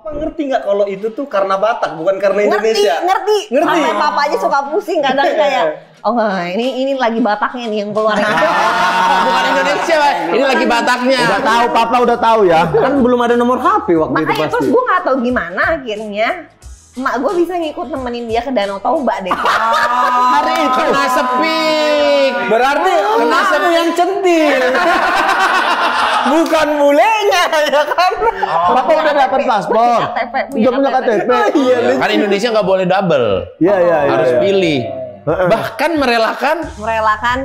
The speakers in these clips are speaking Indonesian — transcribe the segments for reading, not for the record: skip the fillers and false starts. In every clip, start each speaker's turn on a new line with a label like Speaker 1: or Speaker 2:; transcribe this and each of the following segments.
Speaker 1: Ngerti nggak kalau itu tuh karena Batak, bukan karena Indonesia?
Speaker 2: Ngerti. Sampai papa aja suka pusing kadang kayak, oh ini lagi Bataknya nih yang keluar.
Speaker 3: Bukan Indonesia, Pak. Ini lagi Bataknya.
Speaker 4: Udah tahu, papa udah tahu ya. Kan belum ada nomor HP waktu itu
Speaker 2: Makanya
Speaker 4: pasti.
Speaker 2: terus gue nggak tahu gimana akhirnya emak gue bisa ngikut nemenin dia ke Danau Toba deh.
Speaker 4: Hari itu
Speaker 3: Kena sepi.
Speaker 4: berarti emakmu yang centil.
Speaker 1: Bukan mulenya ya kan?
Speaker 4: Papa udah dapat paspor. Udah punya KTP.
Speaker 1: Iya,
Speaker 3: Kan Indonesia nggak boleh double.
Speaker 4: Iya.
Speaker 3: Harus pilih. Bahkan merelakan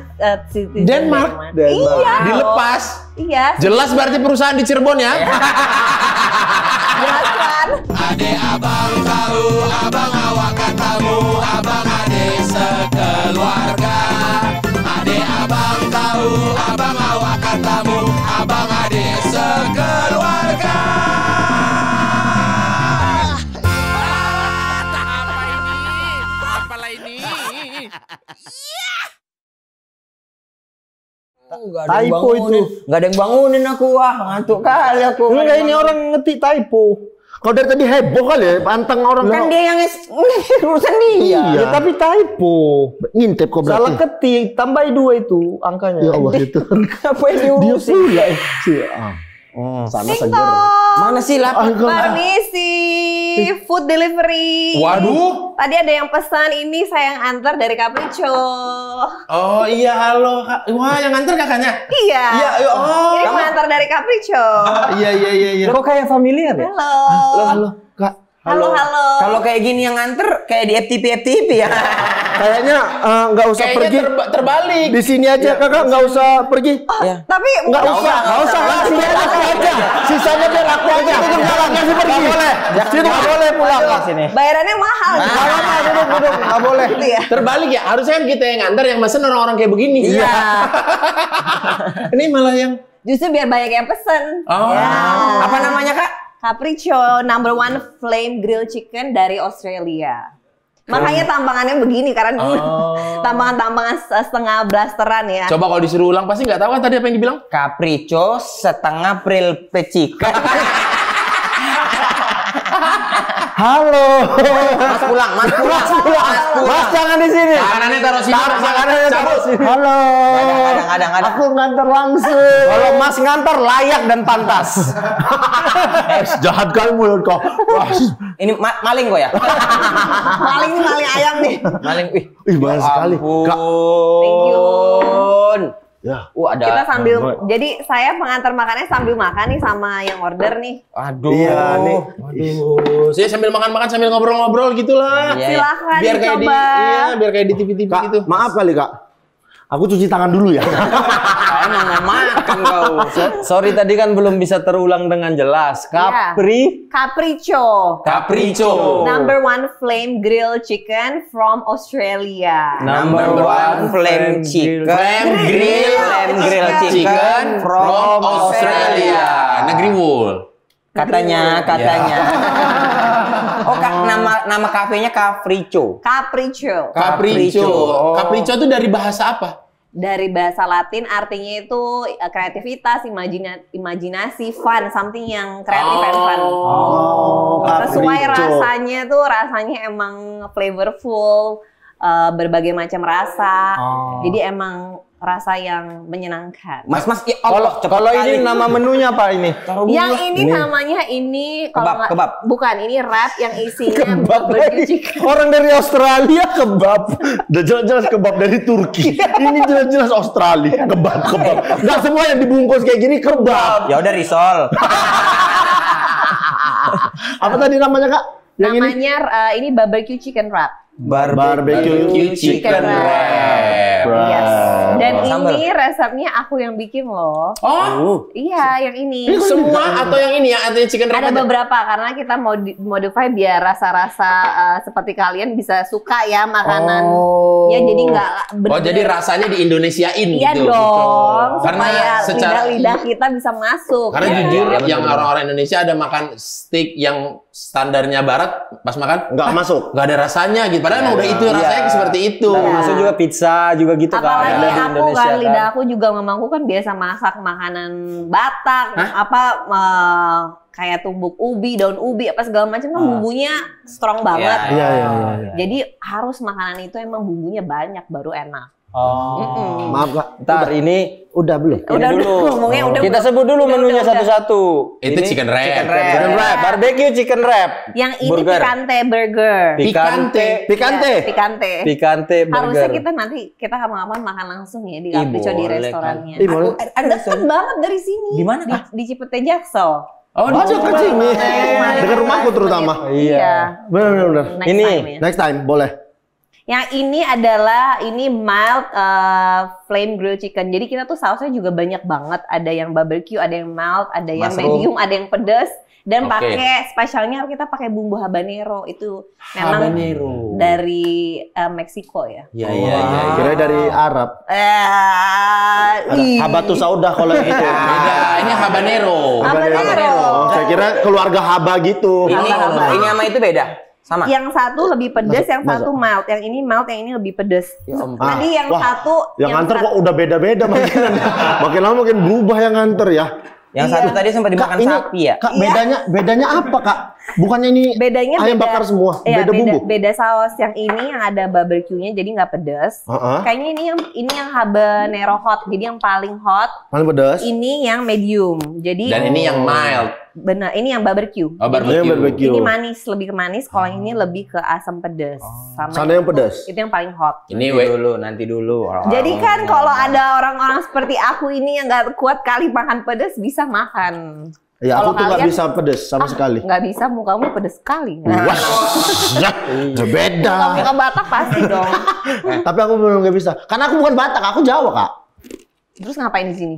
Speaker 3: Denmark.
Speaker 2: Iya.
Speaker 3: Dilepas.
Speaker 2: Iya.
Speaker 3: Jelas berarti perusahaan di Cirebon ya.
Speaker 2: Jelas kan?
Speaker 5: Ade abang tahu, abang awak katamu, abang ade sekeluarga. Ade abang tahu, abang awak katamu, abang ade sekeluarga. Apalah ini?
Speaker 4: Typo itu.
Speaker 6: Nggak ada yang bangunin aku, wah ngantuk kali aku.
Speaker 4: Enggak, ini orang ngetik typo. Kalau dari tadi heboh kali ya, pantang orang.
Speaker 6: Kan dia yang urusan dia.
Speaker 4: Iya, tapi typo. Ngintip kok berarti.
Speaker 1: Salah ketik, tambah 2 itu angkanya.
Speaker 4: Ya Allah itu.
Speaker 6: Apa yang
Speaker 4: Dia
Speaker 6: diurusin?
Speaker 4: pula sana
Speaker 2: Ting
Speaker 4: seger.
Speaker 2: tong.
Speaker 6: Mana sih lah?
Speaker 2: Permisi, food delivery.
Speaker 3: Waduh.
Speaker 2: Tadi ada yang pesan ini saya yang antar dari Capriccio.
Speaker 3: Oh iya, halo. Wah, yang nganter kakaknya.
Speaker 2: Iya.
Speaker 3: Iya, oh.
Speaker 2: Ini mengantar dari Capriccio.
Speaker 3: Iya.
Speaker 1: Kok kayak familiar ya?
Speaker 2: Halo.
Speaker 4: Kak.
Speaker 2: Halo.
Speaker 6: Kalau kayak gini yang nganter kayak di FTP ya.
Speaker 4: Kayaknya nggak usah pergi.
Speaker 3: Kayaknya terbalik.
Speaker 4: Di sini aja kakak, nggak usah pergi.
Speaker 6: Ya.
Speaker 2: Tapi
Speaker 4: Nggak usah. Biar aku aja. Sisanya biar aku aja. Jangan sih pergi. Sini nggak boleh pulang.
Speaker 2: bayarannya mahal.
Speaker 4: Duduk. Nggak boleh.
Speaker 2: Gitu ya.
Speaker 3: Terbalik ya. Harusnya kan kita yang nganter, yang mesen orang-orang kayak begini.
Speaker 2: Iya.
Speaker 3: Ini malah yang
Speaker 2: Justru biar banyak yang pesen.
Speaker 3: Oh.
Speaker 2: Ya.
Speaker 6: Apa namanya kak?
Speaker 2: Capriccio #1 Flame Grill Chicken dari Australia. Makanya tambangannya begini karena dulu tambangan-tambangan setengah blasteran ya.
Speaker 3: coba kalau disuruh ulang pasti nggak tahu kan tadi apa yang dibilang?
Speaker 6: Capriccio setengah pril pecikan.
Speaker 4: Halo.
Speaker 6: Mas pulang.
Speaker 4: Mas jangan di sini.
Speaker 3: Tangannya taruh sini.
Speaker 4: Tangannya taruh sini. Halo.
Speaker 6: Kadang.
Speaker 4: Aku nganter langsung.
Speaker 1: Kalau Mas ngantar layak dan pantas.
Speaker 4: Jahat kali mulut kau. Wah,
Speaker 6: Ini maling kok ya?
Speaker 2: Maling ayam nih.
Speaker 6: Maling.
Speaker 4: ih banyak sekali. Kak.
Speaker 2: Thank you.
Speaker 4: Ya.
Speaker 6: Ada.
Speaker 2: Kita sambil jadi saya pengantar makannya sambil makan nih sama yang order nih.
Speaker 6: Aduh.
Speaker 4: Iya nih.
Speaker 3: Waduh, saya sambil makan-makan sambil ngobrol-ngobrol gitulah.
Speaker 6: Iya.
Speaker 2: Silakan
Speaker 3: Biar kayak di
Speaker 2: dicoba.
Speaker 3: biar kayak di TV-TV
Speaker 4: Kak,
Speaker 3: gitu.
Speaker 4: maaf kali kak. Aku cuci tangan dulu ya.
Speaker 6: Saya mau makan kau.
Speaker 1: Sorry tadi kan belum bisa terulang dengan jelas.
Speaker 2: Capriccio.
Speaker 3: Capriccio.
Speaker 2: #1 Flame Grill Chicken from Australia.
Speaker 6: Number 1 flame chicken.
Speaker 3: Flame grill chicken from Australia. Negeri wool.
Speaker 6: Katanya. Oh kak, nama kafenya Capriccio.
Speaker 2: Capriccio.
Speaker 3: Capriccio. Capriccio itu dari bahasa apa?
Speaker 2: Dari bahasa Latin artinya itu kreativitas, imajinasi, fun, something yang kreatif and fun. Sesuai rasanya tuh rasanya emang flavorful, berbagai macam rasa. Jadi emang rasa yang menyenangkan.
Speaker 6: Mas, ya Allah, cepet
Speaker 1: Kalau
Speaker 6: kali.
Speaker 1: ini nama menunya apa ini?
Speaker 2: Yang ini namanya ini kalau nggak-
Speaker 6: Kebab.
Speaker 2: bukan ini wrap yang isinya barbecue chicken.
Speaker 4: Orang dari Australia kebab. Udah jelas-jelas kebab dari Turki. Ini jelas-jelas Australia. Kebab. Nggak semua yang dibungkus kayak gini kebab.
Speaker 6: Ya udah risol.
Speaker 4: Apa tadi namanya kak? Yang ini?
Speaker 2: Namanya ini barbecue chicken wrap.
Speaker 4: Barbecue
Speaker 2: chicken wrap. Yes. Dan
Speaker 6: Sambal.
Speaker 2: ini resepnya aku yang bikin loh.
Speaker 3: Oh,
Speaker 2: Iya, yang ini.
Speaker 3: semua atau yang ini ya? Atau yang chicken wrap
Speaker 2: Ada
Speaker 3: aja?
Speaker 2: beberapa karena kita mau modify biar rasa-rasa seperti kalian bisa suka ya makanan. Ya jadi nggak
Speaker 3: Oh, jadi rasanya di Indonesiain
Speaker 2: Iya
Speaker 3: gitu.
Speaker 2: dong,
Speaker 3: Karena
Speaker 2: supaya
Speaker 3: secara
Speaker 2: lidah kita bisa masuk.
Speaker 3: Karena
Speaker 2: ya.
Speaker 3: jujur yang orang-orang Indonesia ada makan steak yang standarnya barat pas makan
Speaker 4: nggak masuk.
Speaker 3: nggak ada rasanya gitu. Padahal emang udah itu rasanya seperti itu.
Speaker 6: Termasuk juga pizza juga gitu kan.
Speaker 2: Apalagi
Speaker 6: Ada di
Speaker 2: aku
Speaker 6: Indonesia
Speaker 2: kan, lidah aku juga mamaku kan biasa masak makanan Batak, kayak tumbuk ubi, daun ubi, apa segala macam kan bumbunya strong banget.
Speaker 4: Iya.
Speaker 2: Jadi harus makanan itu emang bumbunya banyak baru enak.
Speaker 4: Maaf Kak.
Speaker 6: Ntar ini
Speaker 4: Udah belum?
Speaker 2: Udah ngomongnya udah.
Speaker 6: kita sebut dulu menunya
Speaker 2: udah.
Speaker 6: satu-satu.
Speaker 3: Itu
Speaker 6: Ini
Speaker 3: chicken wrap.
Speaker 6: Chicken wrap. Barbecue chicken wrap.
Speaker 2: Yang ini
Speaker 6: Burger.
Speaker 2: Picante Burger.
Speaker 6: Pikante.
Speaker 4: Pikante.
Speaker 2: Ya, Picante.
Speaker 6: Pikante
Speaker 2: Harusnya
Speaker 6: burger.
Speaker 2: kita kapan-kapan makan langsung ya di
Speaker 6: Ih,
Speaker 2: Capriccio di
Speaker 6: boleh,
Speaker 2: restorannya.
Speaker 4: Ih, boleh.
Speaker 2: Deket banget dari sini.
Speaker 6: Di mana,
Speaker 2: Di,
Speaker 6: Kak?
Speaker 2: di Cipete Jaksel.
Speaker 3: Oh,
Speaker 4: Oh, dekat sini. Dekat rumahku terutama.
Speaker 2: Iya.
Speaker 4: Benar.
Speaker 2: Next
Speaker 6: Ini.
Speaker 2: time ya.
Speaker 4: Next time boleh.
Speaker 2: Yang ini adalah mild flame grilled chicken. Jadi kita tuh sausnya juga banyak banget. Ada yang barbecue, ada yang mild, ada yang
Speaker 6: Mushroom.
Speaker 2: medium, ada yang pedas. Dan
Speaker 3: Oke.
Speaker 2: pakai spesialnya kita pakai bumbu habanero. Itu memang
Speaker 6: Habanero.
Speaker 2: dari Meksiko ya.
Speaker 6: Iya.
Speaker 4: Kira dari Arab.
Speaker 2: Ih.
Speaker 4: Habatus saudah kalau gitu.
Speaker 3: Beda, ini habanero.
Speaker 2: Habanero.
Speaker 4: Oh, saya kira keluarga Haba gitu.
Speaker 6: Ini sama itu beda. Sama.
Speaker 2: Yang satu lebih pedas, yang satu mild. Yang ini mild, yang ini lebih pedas. Tadi yang
Speaker 4: Wah,
Speaker 2: satu,
Speaker 4: yang nganter kok udah beda-beda makin. Makin lama makin berubah yang nganter ya.
Speaker 6: Yang satu tadi sempat dimakan
Speaker 4: ini,
Speaker 6: sapi ya.
Speaker 4: Kak, bedanya apa, Kak? Bukannya ini
Speaker 2: bedanya
Speaker 4: ayam
Speaker 2: beda,
Speaker 4: bakar semua,
Speaker 2: iya,
Speaker 4: beda bumbu.
Speaker 2: Beda saus. Yang ini yang ada barbecue-nya jadi nggak pedas. Kayaknya ini yang habanero hot, jadi yang paling hot.
Speaker 4: Paling pedas.
Speaker 2: Ini yang medium. Jadi
Speaker 3: Dan ini yang mild.
Speaker 2: benar, ini yang barbecue.
Speaker 3: Oh, barbecue.
Speaker 4: Yang barbecue.
Speaker 2: Ini manis, lebih ke manis. Kalau yang ini lebih ke asam pedas.
Speaker 4: Sana yang pedas.
Speaker 2: Itu yang paling hot.
Speaker 3: Ini
Speaker 6: Nanti dulu.
Speaker 2: Jadi kan kalau ada orang-orang seperti aku ini yang nggak kuat kali makan pedas bisa makan.
Speaker 4: Ya, aku
Speaker 2: Kalau
Speaker 4: tuh nggak
Speaker 2: kalian-
Speaker 4: bisa pedas sama sekali.
Speaker 2: Nggak bisa, mukamu pedas sekali.
Speaker 4: Wah, beda.
Speaker 2: Muka Batak pasti dong.
Speaker 4: Tapi aku belum nggak bisa. Karena aku bukan Batak, aku Jawa, Kak.
Speaker 2: Terus ngapain di sini?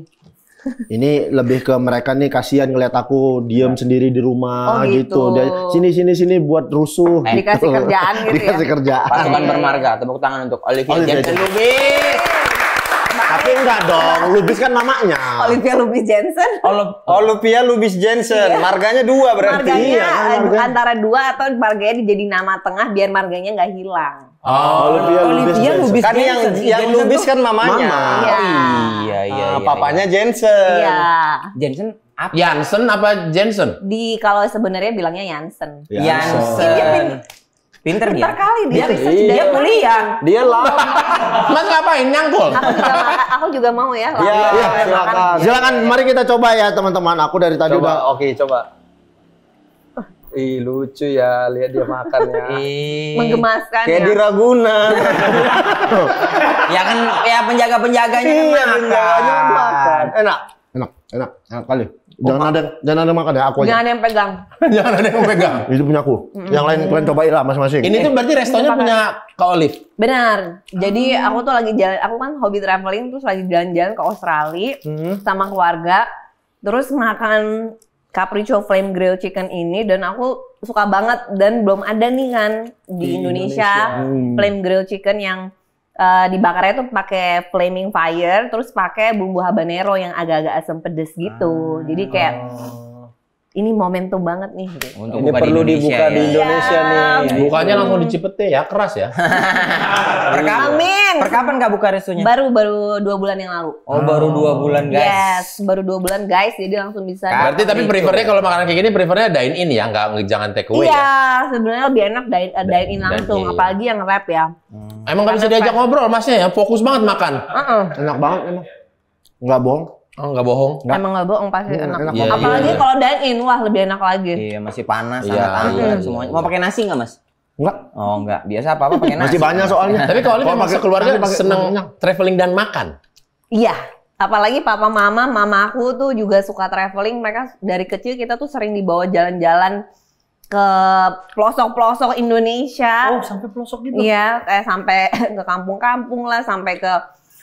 Speaker 4: Ini lebih ke mereka nih kasihan ngeliat aku diem sendiri di rumah
Speaker 2: Oh, gitu.
Speaker 4: Dia, sini buat rusuh.
Speaker 2: Dikasih kerjaan gitu ya?
Speaker 4: Dikasih kerjaan.
Speaker 6: Pasukan bermarga. Tepuk tangan untuk Olivia
Speaker 4: Olivia
Speaker 6: Jensen
Speaker 4: Jensen.
Speaker 6: Lubis.
Speaker 4: Tapi enggak dong, Lubis kan mamanya.
Speaker 2: Olivia Lubis Jensen.
Speaker 6: Olivia Lubis Jensen. Marganya 2 berarti.
Speaker 2: Marganya
Speaker 4: kan, marga.
Speaker 2: antara 2 atau marganya jadi nama tengah biar marganya nggak hilang.
Speaker 4: Olivia Lubis Jensen.
Speaker 6: Kan yang Lubis kan mamanya.
Speaker 4: Mama.
Speaker 2: Iya.
Speaker 6: Iya.
Speaker 1: Papanya Jensen.
Speaker 2: Iya.
Speaker 6: Jensen apa?
Speaker 3: Jansen apa Jensen?
Speaker 2: Kalau sebenarnya bilangnya Jansen.
Speaker 6: Jansen. Pinter dia.
Speaker 2: Pintar kali dia.
Speaker 6: Dia kuliah.
Speaker 1: Dia lama.
Speaker 3: Mas ngapain nyangkul?
Speaker 2: Aku juga mau ya.
Speaker 4: Iya, silakan. Mari kita coba ya teman-teman. Aku dari tadi udah.
Speaker 1: Oke, coba. Ih, lucu ya, lihat dia makannya.
Speaker 2: Menggemaskan
Speaker 1: Kayak
Speaker 2: ya.
Speaker 1: di Ragunan.
Speaker 6: Ya kan ya penjaga-penjaganya kan
Speaker 1: Iya,
Speaker 6: makan.
Speaker 1: penjaganya kan makan. Enak.
Speaker 4: Enak kali. Jangan ada makan ya, aku aja.
Speaker 2: Jangan ada yang pegang.
Speaker 3: Jangan ada yang pegang.
Speaker 4: Itu punya aku. Yang lain kalian cobain lah masing-masing.
Speaker 3: Ini tuh berarti restonya punya Kak Olive.
Speaker 2: Benar. Jadi aku tuh lagi jalan, aku kan hobi traveling terus lagi jalan-jalan ke Australia sama keluarga. Terus makan Capriccio Flame Grilled Chicken ini dan aku suka banget dan belum ada nih kan di Indonesia Flame Grilled Chicken yang dibakarnya tuh pakai flaming fire terus pakai bumbu habanero yang agak-agak asam pedes gitu. Jadi kayak ini momentum banget nih.
Speaker 6: Untuk
Speaker 1: Ini
Speaker 6: buka
Speaker 1: perlu
Speaker 6: di
Speaker 1: dibuka di Indonesia nih.
Speaker 3: Bukannya langsung di Cipete ya, keras ya.
Speaker 2: Amin.
Speaker 6: Per kapan Kak buka restonya?
Speaker 2: Baru 2 bulan yang lalu.
Speaker 6: Oh, baru 2 bulan, guys.
Speaker 2: Yes, baru 2 bulan guys, jadi langsung bisa.
Speaker 3: Berarti tapi prefernya kalau makanan kayak gini prefernya dine in ya, jangan take away
Speaker 2: Iya,
Speaker 3: ya.
Speaker 2: sebenarnya lebih enak dine in langsung,
Speaker 3: in.
Speaker 2: apalagi yang wrap ya.
Speaker 3: Emang nggak bisa diajak ngobrol masnya ya, fokus banget makan.
Speaker 4: Enak banget emang. Enggak bohong.
Speaker 3: Oh nggak bohong.
Speaker 2: Emang nggak bohong pasti enak.
Speaker 4: enak
Speaker 3: banget.
Speaker 2: Apalagi
Speaker 3: Iya.
Speaker 2: kalau dine in, wah lebih enak lagi.
Speaker 6: Iya, masih panas,
Speaker 3: Iya,
Speaker 6: hangat-hangat
Speaker 3: iya.
Speaker 6: semuanya. Mau pakai nasi nggak, Mas?
Speaker 4: Enggak.
Speaker 6: Oh, enggak. Biasa apa-apa pakai nasi.
Speaker 4: Masih banyak soalnya.
Speaker 3: Tapi kalau Olive
Speaker 4: Kalau
Speaker 3: memang
Speaker 4: pakai-
Speaker 3: sekeluarga
Speaker 4: pakai-
Speaker 3: seneng
Speaker 4: pakai-
Speaker 3: traveling dan makan.
Speaker 2: Iya, apalagi papa mama aku tuh juga suka traveling. Mereka dari kecil kita tuh sering dibawa jalan-jalan ke pelosok-pelosok Indonesia.
Speaker 4: Oh, sampai pelosok gitu.
Speaker 2: Iya, kayak sampai ke kampung-kampung lah, sampai ke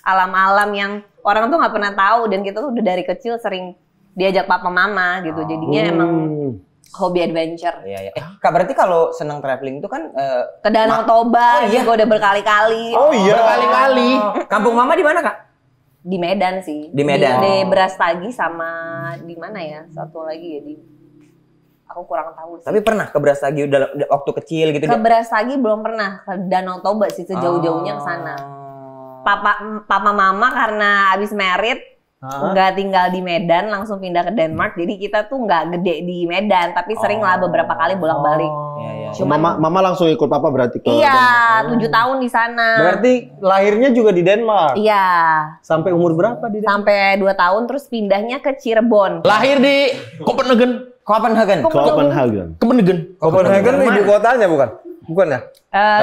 Speaker 2: alam-alam yang orang tuh nggak pernah tahu dan kita tuh udah dari kecil sering diajak papa mama gitu. Jadinya emang hobi adventure.
Speaker 6: Iya, iya. Kak, berarti kalau senang traveling itu kan
Speaker 2: Ke Danau Toba
Speaker 6: Oh, iya.
Speaker 2: juga udah berkali-kali.
Speaker 1: Oh iya.
Speaker 3: Berkali-kali.
Speaker 6: kampung Mama di mana, Kak?
Speaker 2: Di Medan sih.
Speaker 6: Di Medan.
Speaker 2: Di Brastagi sama di mana ya? Satu lagi ya di Aku kurang tahu sih.
Speaker 7: Tapi pernah ke Brastagi udah waktu kecil gitu?
Speaker 2: Ke Brastagi belum pernah, ke Danau Toba sih sejauh-jauhnya ke sana. Papa mama karena abis merit nggak tinggal di Medan, langsung pindah ke Denmark. Jadi kita tuh nggak gede di Medan, tapi sering lah beberapa kali bolak-balik.
Speaker 4: Cuma mama langsung ikut papa berarti ke
Speaker 2: Iya, 7 tahun di sana.
Speaker 6: Berarti lahirnya juga di Denmark.
Speaker 2: Iya.
Speaker 6: Sampai umur berapa di Denmark?
Speaker 2: Sampai 2 tahun terus pindahnya ke Cirebon.
Speaker 3: Lahir di Copenhagen.
Speaker 7: Copenhagen.
Speaker 6: Copenhagen ibu kotanya bukan? Bukan ya?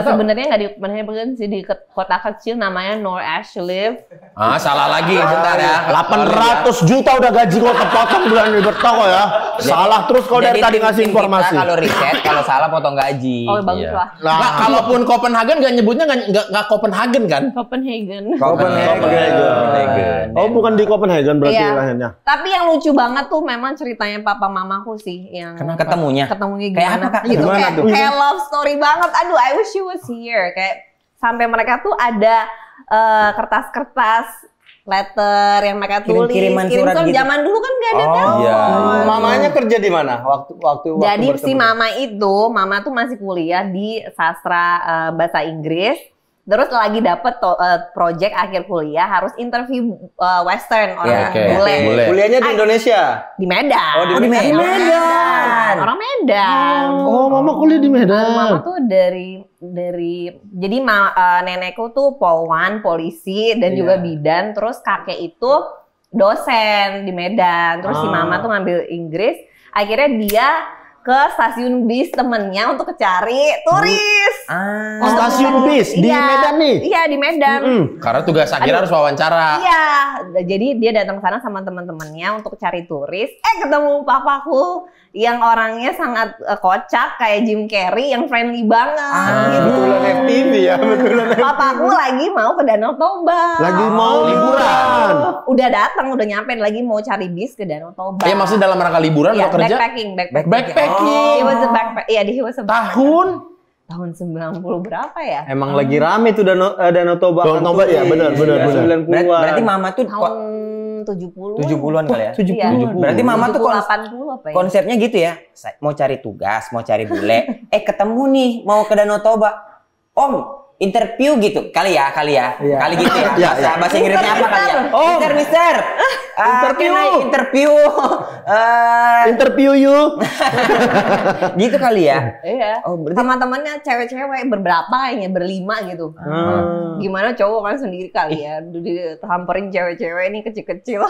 Speaker 2: Sebenarnya nggak di Copenhagen sih, di kota kecil namanya Nord-Aslev.
Speaker 3: Salah lagi, bentar ya.
Speaker 4: 800 juta udah gaji kau kepotong bulan ini bertoko ya. Salah terus kau dari tadi ngasih informasi.
Speaker 7: Kalau riset, kalau salah potong gaji.
Speaker 2: Oh bagus lah.
Speaker 3: Nah, kalaupun Copenhagen nggak nyebutnya nggak Copenhagen kan?
Speaker 2: Copenhagen.
Speaker 4: Oh bukan di Copenhagen berarti
Speaker 2: Iya.
Speaker 4: lahirnya.
Speaker 2: Tapi yang lucu banget tuh memang ceritanya papa mamaku sih yang
Speaker 7: Ketemunya
Speaker 2: ketemunya
Speaker 7: kayak
Speaker 2: gimana?
Speaker 7: apa, Kak?
Speaker 2: Itu
Speaker 6: Gimana
Speaker 2: kayak,
Speaker 6: tuh?
Speaker 2: kayak love story banget. Aduh, I wish you was here. Kayak sampai mereka tuh ada kertas-kertas letter yang mereka tulis,
Speaker 7: Kirim-kiriman surat gitu.
Speaker 2: Zaman dulu kan gak ada
Speaker 6: Mamanya kerja di mana? Waktu
Speaker 2: Jadi
Speaker 6: bertemu?
Speaker 2: si mama tuh masih kuliah di sastra bahasa Inggris. Terus lagi dapet project akhir kuliah harus interview Western orang bule.
Speaker 6: Kuliahnya di Indonesia.
Speaker 2: Di Medan.
Speaker 6: Oh, di
Speaker 7: Medan.
Speaker 2: Orang Medan.
Speaker 4: Oh mama kuliah di Medan.
Speaker 2: Mama tuh dari jadi nenekku tuh polwan, polisi dan juga bidan. Terus kakek itu dosen di Medan. Terus si mama tuh ngambil Inggris. Akhirnya dia ke stasiun bis temennya untuk cari turis.
Speaker 4: Stasiun bis di Medan nih?
Speaker 2: Iya di Medan.
Speaker 3: Karena tugas akhirnya harus wawancara.
Speaker 2: Iya, jadi dia datang sana sama teman-temannya untuk cari turis. Ketemu papaku yang orangnya sangat kocak kayak Jim Carrey yang friendly banget. Gitu.
Speaker 6: Betulan FTV ya, betulan.
Speaker 2: Papaku lagi mau ke Danau Toba.
Speaker 4: Lagi mau liburan.
Speaker 2: Udah datang, udah nyampe lagi mau cari bis ke Danau Toba.
Speaker 3: Ya maksudnya dalam rangka liburan
Speaker 2: Iya,
Speaker 3: atau kerja?
Speaker 2: backpacking. He was a backpack. Iya, he was a
Speaker 3: Tahun?
Speaker 2: tahun 90 berapa ya?
Speaker 6: Emang lagi rame tuh Danau Toba.
Speaker 4: Danau Toba ya, benar.
Speaker 6: 90-an.
Speaker 7: Berarti mama tuh
Speaker 2: Tahun 70.
Speaker 7: 70-an kali ya?
Speaker 2: 70.
Speaker 7: Berarti mama tuh
Speaker 2: 80 apa ya?
Speaker 7: konsepnya gitu ya. Mau cari tugas, mau cari bule. Ketemu nih mau ke Danau Toba. Om, interview gitu. Kali Kali gitu ya. Bahasa Inggrisnya apa kali ya? Mister. Interview.
Speaker 4: Interview you.
Speaker 7: Gitu kali ya.
Speaker 2: Iya.
Speaker 7: Oh, berarti
Speaker 2: Sama temennya cewek-cewek berberapa kayaknya, berlima gitu. Gimana cowok kan sendiri kali ya. Dihamperin cewek-cewek ini kecil-kecil.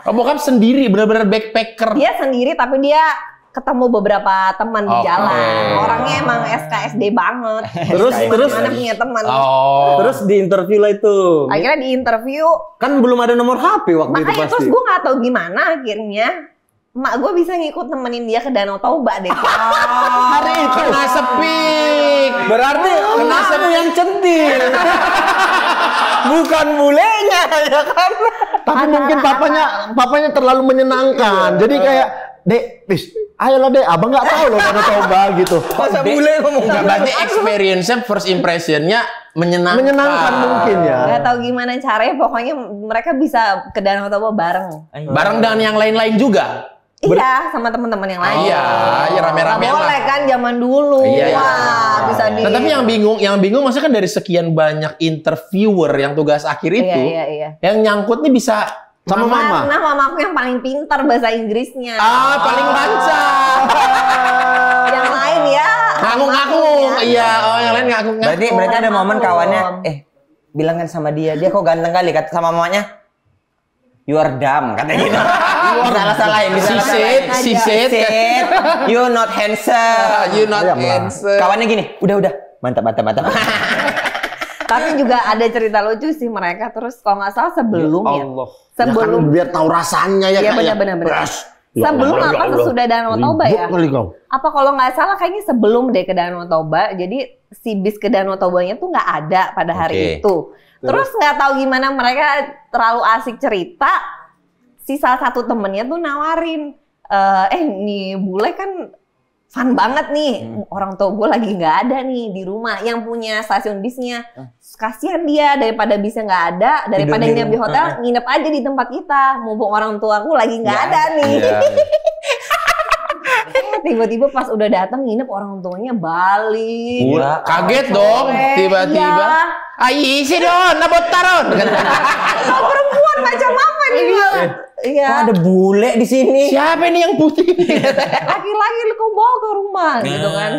Speaker 3: Oh, bokap sendiri, benar-benar backpacker.
Speaker 2: Dia sendiri tapi dia ketemu beberapa teman di jalan. Orangnya emang SKSD banget.
Speaker 6: Terus
Speaker 2: mana punya teman.
Speaker 6: Terus di interview lah itu.
Speaker 2: Akhirnya di interview.
Speaker 6: Kan belum ada nomor HP waktu itu
Speaker 2: Makanya
Speaker 6: pasti.
Speaker 2: terus gue nggak tahu gimana akhirnya emak gue bisa ngikut nemenin dia ke Danau Toba deh.
Speaker 3: Hari itu kena sepik.
Speaker 6: Berarti kena yang centil. Bukan bulenya ya kan.
Speaker 4: Tapi mungkin papanya terlalu menyenangkan. Jadi kayak, Dek, please, ayolah Dek, abang nggak tahu loh Danau Toba gitu.
Speaker 6: Masa bule ngomong
Speaker 3: Nggak, berarti experience-nya, first impression-nya menyenangkan.
Speaker 4: Menyenangkan mungkin ya.
Speaker 2: Gak tahu gimana caranya, pokoknya mereka bisa ke Danau Toba bareng.
Speaker 3: Bareng dengan yang lain-lain juga.
Speaker 2: Iya, sama teman-teman yang lain.
Speaker 3: Iya, ya rame-rame
Speaker 2: Nggak boleh kan zaman dulu.
Speaker 3: Iya.
Speaker 2: Wah, bisa di.
Speaker 3: Nah, tapi yang bingung maksudnya kan dari sekian banyak interviewer yang tugas akhir itu,
Speaker 2: Iya.
Speaker 3: yang nyangkut nih bisa
Speaker 4: Sama mama.
Speaker 2: Karena mamaku yang paling pintar bahasa Inggrisnya.
Speaker 3: paling lancar.
Speaker 2: Yang lain ya.
Speaker 3: Ngakung-ngakung. Iya, yang lain ngakung-ngakung.
Speaker 7: berarti ada momen kawannya bilang kan sama dia kok ganteng kali kata sama mamanya. You are dumb katanya gitu. Salah-salahin.
Speaker 3: Si Sid.
Speaker 7: You not handsome.
Speaker 3: You not handsome.
Speaker 7: Kawannya gini, udah. Mantap.
Speaker 2: Tapi juga ada cerita lucu sih mereka. Terus kalau nggak salah sebelum ya.
Speaker 4: Ya kan,
Speaker 2: Sebelum.
Speaker 4: biar tahu rasanya ya.
Speaker 2: Iya
Speaker 4: kayak
Speaker 2: benar.
Speaker 4: bas.
Speaker 2: Sebelum
Speaker 4: Ya
Speaker 2: apa
Speaker 4: Allah.
Speaker 2: sesudah Danau Toba ya?
Speaker 4: Ribut kali kau.
Speaker 2: Apa kalau nggak salah kayaknya sebelum deh ke Danau Toba. Jadi si bis ke Danau Tobanya tuh nggak ada pada hari itu. Terus nggak tahu gimana mereka terlalu asik cerita. Si salah satu temennya tuh nawarin, nih bule kan fun banget nih. Orang tua gue lagi nggak ada nih di rumah. Yang punya stasiun bisnya. Kasihan dia daripada bisnya nggak ada, daripada nginep di hotel, nginep aja di tempat kita. Mumpung orang tua aku lagi nggak ada nih. tiba-tiba pas udah datang nginep orang tuanya balik.
Speaker 3: Kaget dong tiba-tiba. Ayi sih don, nabotaron.
Speaker 2: Kalau perempuan macam apa nih dia? Iya.
Speaker 7: Kok ada bule di sini?
Speaker 3: Siapa ini yang putih?
Speaker 2: Laki-laki kau bawa ke rumah gitu kan.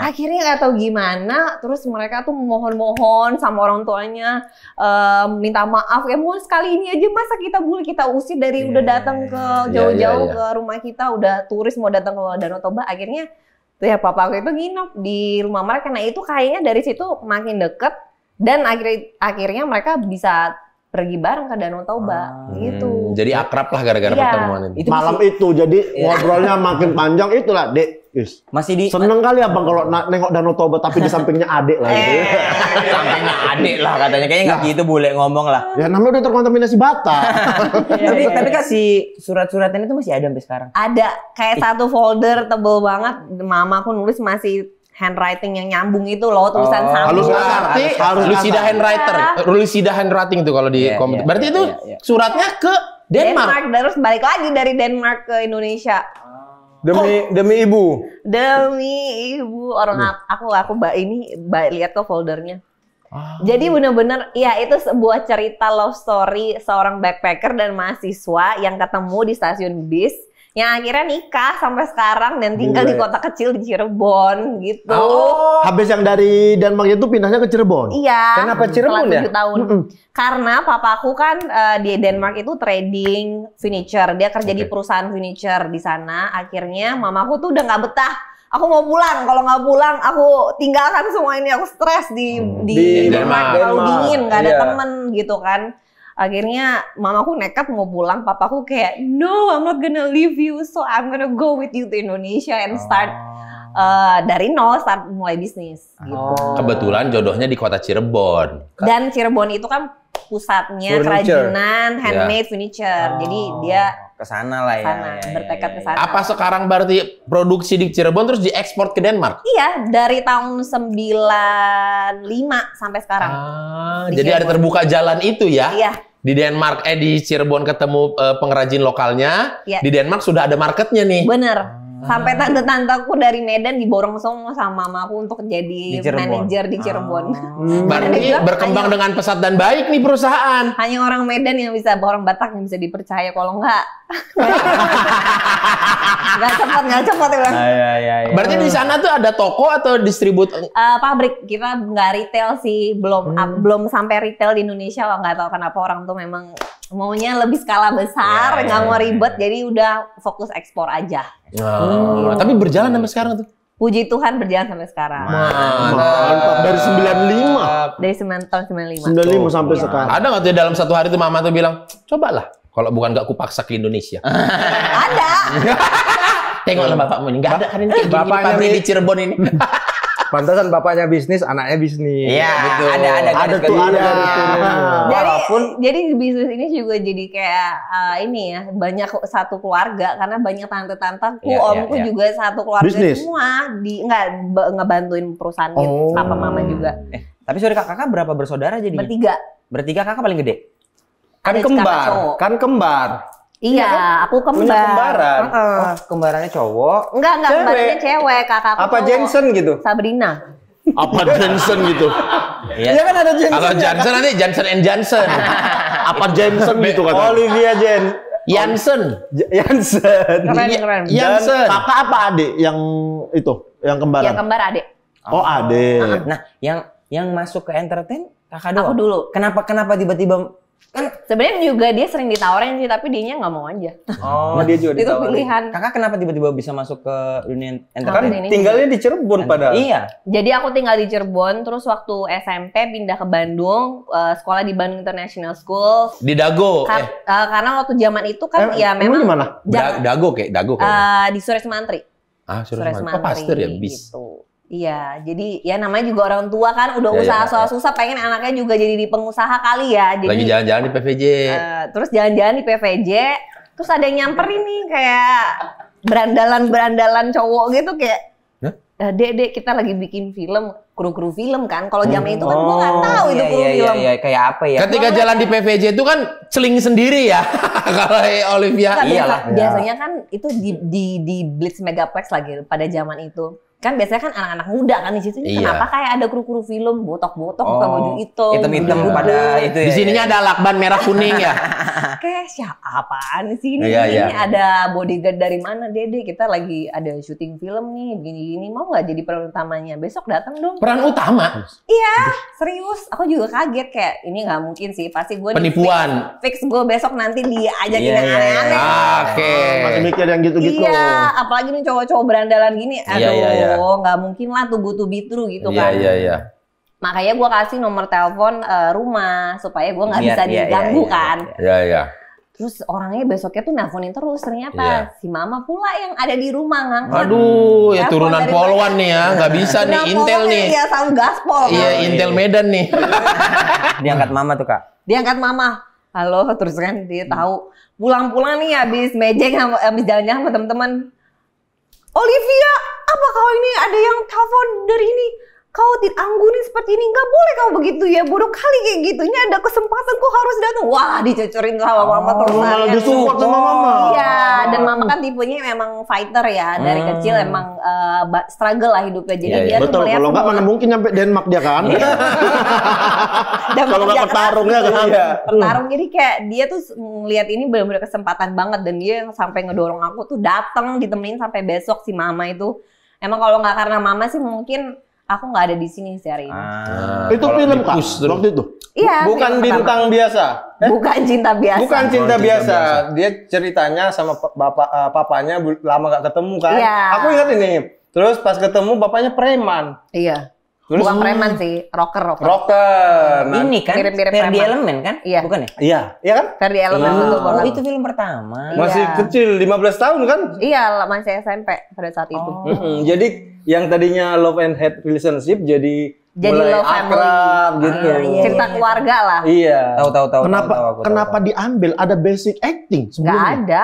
Speaker 2: Akhirnya nggak tahu gimana, terus mereka tuh mohon-mohon sama orang tuanya, minta maaf, ya mohon sekali ini aja, masa kita boleh kita usir dari udah datang ke jauh-jauh ke rumah kita, udah turis mau datang ke Danau Toba. Akhirnya tuh ya papa aku itu nginep di rumah mereka. Nah itu kayaknya dari situ makin deket dan akhirnya mereka bisa pergi bareng ke Danau Toba gitu.
Speaker 3: Jadi akrab lah gara-gara pertemuan itu.
Speaker 4: Malam itu jadi ngobrolnya makin panjang, itulah Dek.
Speaker 7: Masih di
Speaker 4: seneng kali abang kalau nengok Danau Toba tapi di sampingnya adek lah gitu.
Speaker 7: sampingnya adik lah katanya, kayaknya nggak gitu boleh ngomong lah.
Speaker 4: Ya namanya udah terkontaminasi bata.
Speaker 7: Tapi Kak si surat-suratan itu masih ada sampai sekarang?
Speaker 2: Ada kayak satu folder tebel banget, mamaku nulis masih handwriting yang nyambung itu loh, tulisan
Speaker 3: Halus
Speaker 2: sambung.
Speaker 3: harus Lucida handwriter, Lucida handwriting itu kalau di komputer. Berarti itu suratnya ke Denmark.
Speaker 2: Terus balik lagi dari Denmark ke Indonesia.
Speaker 6: Demi ibu.
Speaker 2: Demi ibu orang aku lihat ke foldernya. Jadi bener-bener ya itu sebuah cerita love story seorang backpacker dan mahasiswa yang ketemu di stasiun bis, yang akhirnya nikah sampai sekarang dan tinggal di kota kecil di Cirebon gitu.
Speaker 4: Habis yang dari Denmark itu pindahnya ke Cirebon.
Speaker 2: Iya.
Speaker 6: Kenapa Cirebon ya?
Speaker 2: 7 tahun. Karena papaku kan di Denmark itu trading furniture. Dia kerja di perusahaan furniture di sana. Akhirnya mamaku tuh udah nggak betah. Aku mau pulang. Kalau nggak pulang, aku tinggalkan semua ini. Aku stres di Denmark. Terlalu dingin, nggak ada temen gitu kan. Akhirnya mamaku nekat mau pulang, papaku kayak no, I'm not gonna leave you, so I'm gonna go with you to Indonesia and start dari nol, start mulai bisnis gitu.
Speaker 3: Kebetulan jodohnya di kota Cirebon.
Speaker 2: Dan Cirebon itu kan pusatnya kerajinan handmade furniture, jadi dia
Speaker 7: kesana lah ya.
Speaker 2: Bertekad ke sana.
Speaker 3: Apa sekarang berarti produksi di Cirebon terus diekspor ke Denmark?
Speaker 2: Iya, dari tahun 95 sampai sekarang.
Speaker 3: Jadi ada terbuka jalan itu ya?
Speaker 2: Iya.
Speaker 3: Di Denmark, di Cirebon ketemu pengrajin lokalnya,
Speaker 2: Iya.
Speaker 3: di Denmark sudah ada marketnya nih.
Speaker 2: Bener. Sampai tante-tanteku dari Medan diborong semua sama mamaku untuk jadi manajer di Cirebon.
Speaker 3: Berarti berkembang dengan pesat dan baik nih perusahaan.
Speaker 2: Hanya orang Medan yang bisa, orang Batak yang bisa dipercaya, kalau enggak nggak cepat ya bang.
Speaker 3: Berarti di sana tuh ada toko atau distributor?
Speaker 2: Pabrik, kita nggak retail sih, belum sampai retail di Indonesia. Nggak tahu kenapa orang tuh memang maunya lebih skala besar, nggak mau ribet, jadi udah fokus ekspor aja.
Speaker 3: Tapi berjalan sampai sekarang tuh.
Speaker 2: Puji Tuhan berjalan sampai sekarang.
Speaker 4: Mantap. Dari 95.
Speaker 2: Dari tahun 95.
Speaker 4: 95 sampai sekarang.
Speaker 3: Ada nggak tuh dalam satu hari tuh mama tuh bilang, cobalah. Kalau bukan nggak kupaksa ke Indonesia.
Speaker 2: Ada.
Speaker 3: Tengoklah bapakmu ini, nggak ada kan ini kayak gini pabrik di Cirebon ini.
Speaker 6: Pantesan bapaknya bisnis, anaknya bisnis.
Speaker 7: Iya,
Speaker 3: betul.
Speaker 7: Ada tuh.
Speaker 2: Jadi bisnis ini juga jadi kayak ini ya, banyak satu keluarga, karena banyak tante-tanteku, omku juga satu keluarga semua ngebantuin perusahaan gitu, papa mama juga.
Speaker 7: Tapi sorry kakak berapa bersaudara jadi? Bertiga kakak paling gede?
Speaker 6: Kan kembar.
Speaker 2: Iya, aku kembar.
Speaker 6: Kembaran.
Speaker 7: Kembarannya cowok.
Speaker 2: Enggak, kembarannya cewek, kakakku.
Speaker 6: Apa Jensen gitu?
Speaker 2: Sabrina.
Speaker 4: Apa Jensen gitu?
Speaker 6: Iya kan ada Jensen.
Speaker 3: Kalau Johnson nanti Johnson and Johnson.
Speaker 4: Apa Jensen gitu kata?
Speaker 6: Olivia
Speaker 3: Jansen.
Speaker 2: Keren.
Speaker 3: Jansen.
Speaker 4: Kakak apa adik yang itu, yang kembaran?
Speaker 2: Yang kembar adik.
Speaker 4: Oh, adik.
Speaker 7: Nah, yang masuk ke entertain kakak doang.
Speaker 2: Aku dulu.
Speaker 7: Kenapa tiba-tiba
Speaker 2: Kan sebenarnya juga dia sering ditawarin sih, tapi dianya nggak mau aja.
Speaker 6: Oh, dia juga
Speaker 2: Itu pilihan.
Speaker 7: Kakak kenapa tiba-tiba bisa masuk ke dunia
Speaker 6: Kan
Speaker 7: entertain?
Speaker 6: tinggalnya di Cirebon padahal.
Speaker 7: Iya.
Speaker 2: Jadi aku tinggal di Cirebon, terus waktu SMP pindah ke Bandung, sekolah di Bandung International School.
Speaker 3: Di Dago.
Speaker 2: Karena waktu zaman itu kan ya memang
Speaker 4: di mana?
Speaker 3: Dago kayak Dago.
Speaker 2: Di Suresmantri.
Speaker 3: Suresmantri. Oh, pasteur ya, bis.
Speaker 2: Gitu. Iya, jadi ya namanya juga orang tua kan udah usaha susah pengen anaknya juga jadi di pengusaha kali ya. Jadi,
Speaker 3: lagi jalan-jalan di PVJ.
Speaker 2: Terus jalan-jalan di PVJ, terus ada yang nyamperin nih kayak berandalan cowok gitu kayak, Dek kita lagi bikin film. kru film kan. Kalau zaman itu kan gue nggak tahu itu kru film.
Speaker 7: Iya, kayak apa ya?
Speaker 3: Ketika jalan di PVJ itu kan celing sendiri ya. Kalau Olivia.
Speaker 2: Biasanya kan itu di Blitz Megaplex lagi pada zaman itu. Kan biasanya kan anak-anak muda kan di situ. Kenapa kayak ada kru-kru film botok-botok pakai baju
Speaker 7: hitam pada itu ya.
Speaker 3: Di sininya ada lakban merah kuning ya.
Speaker 2: Kayak siapaan sih ini? Ini ada bodyguard dari mana, Dede? Kita lagi ada syuting film nih, begini-gini. Mau nggak jadi peran utamanya? Besok datang dong.
Speaker 3: Peran utama?
Speaker 2: Iya, serius. Aku juga kaget kayak ini nggak mungkin sih. Pasti gue
Speaker 3: penipuan.
Speaker 2: Fix gue besok nanti diajakin yang aneh-aneh.
Speaker 3: Oke.
Speaker 4: Masih mikir yang gitu-gitu.
Speaker 2: Iya, apalagi nih cowok-cowok berandalan gini. Aduh, nggak mungkin lah tuh butuh bitru gitu kan.
Speaker 3: Iya.
Speaker 2: Makanya gue kasih nomor telepon rumah supaya gue nggak bisa diganggu kan.
Speaker 3: Iya.
Speaker 2: Terus orangnya besoknya tuh nelponin terus ternyata si mama pula yang ada di rumah ngangkat.
Speaker 3: Aduh, ya turunan Polwan nih ya, nggak bisa nih Intel nih.
Speaker 2: Iya, sama gaspol.
Speaker 3: Iya, Intel Medan nih.
Speaker 7: Diangkat mama tuh, Kak.
Speaker 2: Diangkat mama. Halo, terus kan dia tahu pulang-pulang nih habis mejeng habis jalan-jalan sama teman-teman. Olivia, apa kau ini ada yang telepon dari ini? Kau dianggurin seperti ini, nggak boleh kau begitu ya, bodoh kali kayak gitu. Ini ada kesempatan kau harus datang. Wah, dicucurin sama mama terus.
Speaker 4: Malah disupport sama mama.
Speaker 2: Iya, dan mama kan tipenya memang fighter ya. Dari kecil emang struggle lah hidupnya. Jadi dia
Speaker 4: betul, kalau nggak mana mungkin nyampe Denmark dia kan. Kalau nggak bertarung ya kan.
Speaker 2: Bertarung, jadi kayak dia tuh ngelihat ini benar-benar kesempatan banget. Dan dia yang sampai ngedorong aku tuh datang ditemenin sampai besok si mama itu. Emang kalau nggak karena mama sih mungkin aku nggak ada di sini hari ini.
Speaker 4: Itu film Kak, waktu itu?
Speaker 2: Iya.
Speaker 6: Bukan bintang biasa.
Speaker 2: Bukan cinta biasa.
Speaker 6: Bukan cinta biasa. Dia ceritanya sama papanya lama gak ketemu kan.
Speaker 2: Iya.
Speaker 6: Aku ingat ini. Terus pas ketemu bapaknya preman.
Speaker 2: Iya.
Speaker 6: Terus,
Speaker 2: bukan preman sih, rocker.
Speaker 6: Nah,
Speaker 7: ini kan
Speaker 2: mirip-mirip
Speaker 7: Ferdi
Speaker 2: preman.
Speaker 7: Elemen kan?
Speaker 2: Iya.
Speaker 7: Bukan ya?
Speaker 6: Iya kan?
Speaker 2: Ferdi Elemen betul banget.
Speaker 7: Oh, itu film pertama.
Speaker 6: Masih kecil, 15 tahun kan?
Speaker 2: Iya, masih SMP pada saat itu.
Speaker 6: Jadi yang tadinya love and hate relationship jadi mulai
Speaker 2: love family.
Speaker 6: akrab gitu.
Speaker 2: Cerita keluarga lah.
Speaker 6: Iya.
Speaker 7: Tahu.
Speaker 4: Kenapa diambil? Ada basic acting
Speaker 2: Nggak
Speaker 4: sebelumnya?
Speaker 2: ada,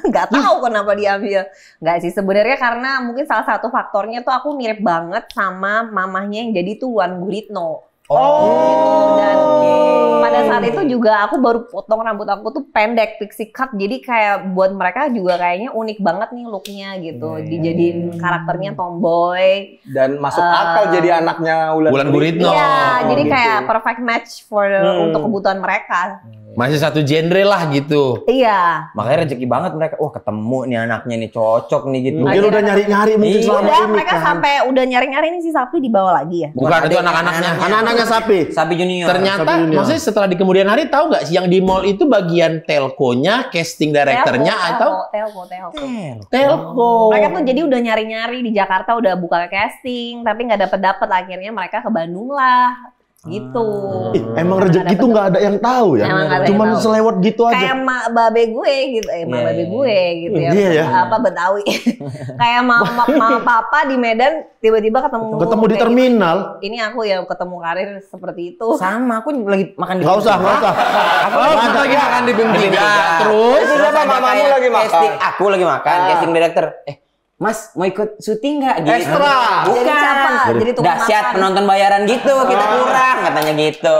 Speaker 2: nggak tahu kenapa diambil. Nggak sih, sebenarnya karena mungkin salah satu faktornya tuh aku mirip banget sama mamahnya yang jadi tuh Wan Guritno. Gitu. Dan pada saat itu juga aku baru potong rambut aku tuh pendek, pixie cut. Jadi kayak buat mereka juga kayaknya unik banget nih looknya gitu. Dijadiin karakternya tomboy.
Speaker 6: Dan masuk akal jadi anaknya
Speaker 3: Wulan Guritno.
Speaker 2: Iya, jadi
Speaker 6: gitu.
Speaker 2: kayak perfect match untuk kebutuhan mereka.
Speaker 3: Masih satu genre lah gitu.
Speaker 2: Iya.
Speaker 7: Makanya rezeki banget mereka. Wah, ketemu nih anaknya nih, cocok nih gitu.
Speaker 4: Mungkin udah nyari-nyari mungkin selama
Speaker 2: Udah,
Speaker 4: ini
Speaker 2: mereka
Speaker 4: kan.
Speaker 2: sampai udah nyari-nyari nih si Sapi dibawa lagi ya.
Speaker 3: Bukan itu anak-anaknya.
Speaker 4: Anak-anaknya sapi.
Speaker 7: Sapi Junior.
Speaker 3: Ternyata,
Speaker 4: Sapi Junior.
Speaker 3: maksudnya setelah di kemudian hari tahu nggak sih yang di mall itu bagian telkonya, casting directornya atau telko.
Speaker 2: Mereka tuh jadi udah nyari-nyari di Jakarta, udah buka casting, tapi nggak dapet akhirnya mereka ke Bandung lah. Gitu.
Speaker 4: Emang rezeki tuh nggak ada yang tahu ya.
Speaker 2: Emang nggak ada yang
Speaker 4: Cuman
Speaker 2: tahu.
Speaker 4: selewat gitu aja.
Speaker 2: Kayak babe gue gitu, babe gue gitu ya.
Speaker 4: Iya ya.
Speaker 2: Apa Betawi. Kayak mama papa di Medan tiba-tiba ketemu
Speaker 4: Ketemu di
Speaker 2: kayak
Speaker 4: terminal.
Speaker 2: gitu. Ini aku yang ketemu karir seperti itu.
Speaker 7: Sama, aku lagi makan di
Speaker 4: Nggak usah.
Speaker 3: Aku lagi makan di BIM 3. Terus
Speaker 6: Terus apa mamamu lagi makan?
Speaker 7: Casting, aku lagi makan, casting director. Mas, mau ikut syuting nggak? Gitu.
Speaker 6: Ekstra.
Speaker 7: Bukan.
Speaker 2: Jadi siapa? Jadi tukang
Speaker 7: Dahsyat
Speaker 2: makan.
Speaker 7: penonton bayaran gitu, kita kurang katanya gitu.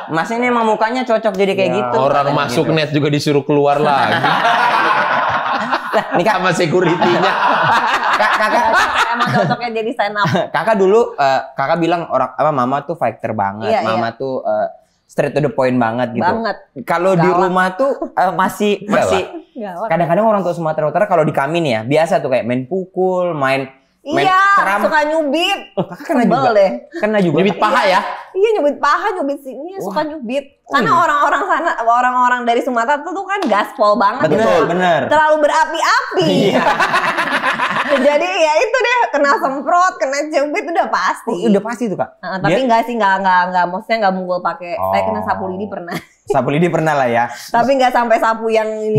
Speaker 7: Mas ini emang mukanya cocok jadi kayak gitu.
Speaker 3: orang
Speaker 7: katanya
Speaker 3: masuk
Speaker 7: gitu.
Speaker 3: net juga disuruh keluar lagi.
Speaker 7: Nih Kak,
Speaker 3: Sama security-nya.
Speaker 7: kakak
Speaker 2: Emang cocoknya jadi stand up.
Speaker 7: kakak dulu kakak bilang mama tuh fighter banget.
Speaker 2: Iya,
Speaker 7: Mama tuh straight to the point banget gitu.
Speaker 2: Banget.
Speaker 7: Kalau di
Speaker 2: Galak.
Speaker 7: rumah tuh masih
Speaker 2: Galak.
Speaker 7: kadang-kadang orang tua Sumatera Utara kalau di kami nih ya biasa tuh kayak main pukul, main
Speaker 2: Iya,
Speaker 7: ceram.
Speaker 2: suka nyubit.
Speaker 7: Kakak kena
Speaker 2: Sebel
Speaker 7: juga.
Speaker 2: deh.
Speaker 7: Kena juga.
Speaker 3: Nyubit paha ya.
Speaker 2: Iya, nyubit paha, nyubit sini, suka nyubit. Karena orang-orang sana, orang-orang dari Sumatera tuh kan gaspol banget.
Speaker 7: Bener.
Speaker 2: Terlalu berapi-api.
Speaker 7: Iya.
Speaker 2: Jadi ya itu deh, kena semprot, kena cubit udah pasti.
Speaker 7: Udah pasti tuh Kak.
Speaker 2: Tapi enggak sih, enggak, maksudnya enggak mukul pakai. Saya kena sapu lidi pernah.
Speaker 7: Sapu lidi pernah lah ya.
Speaker 2: Tapi enggak sampai sapu yang ini.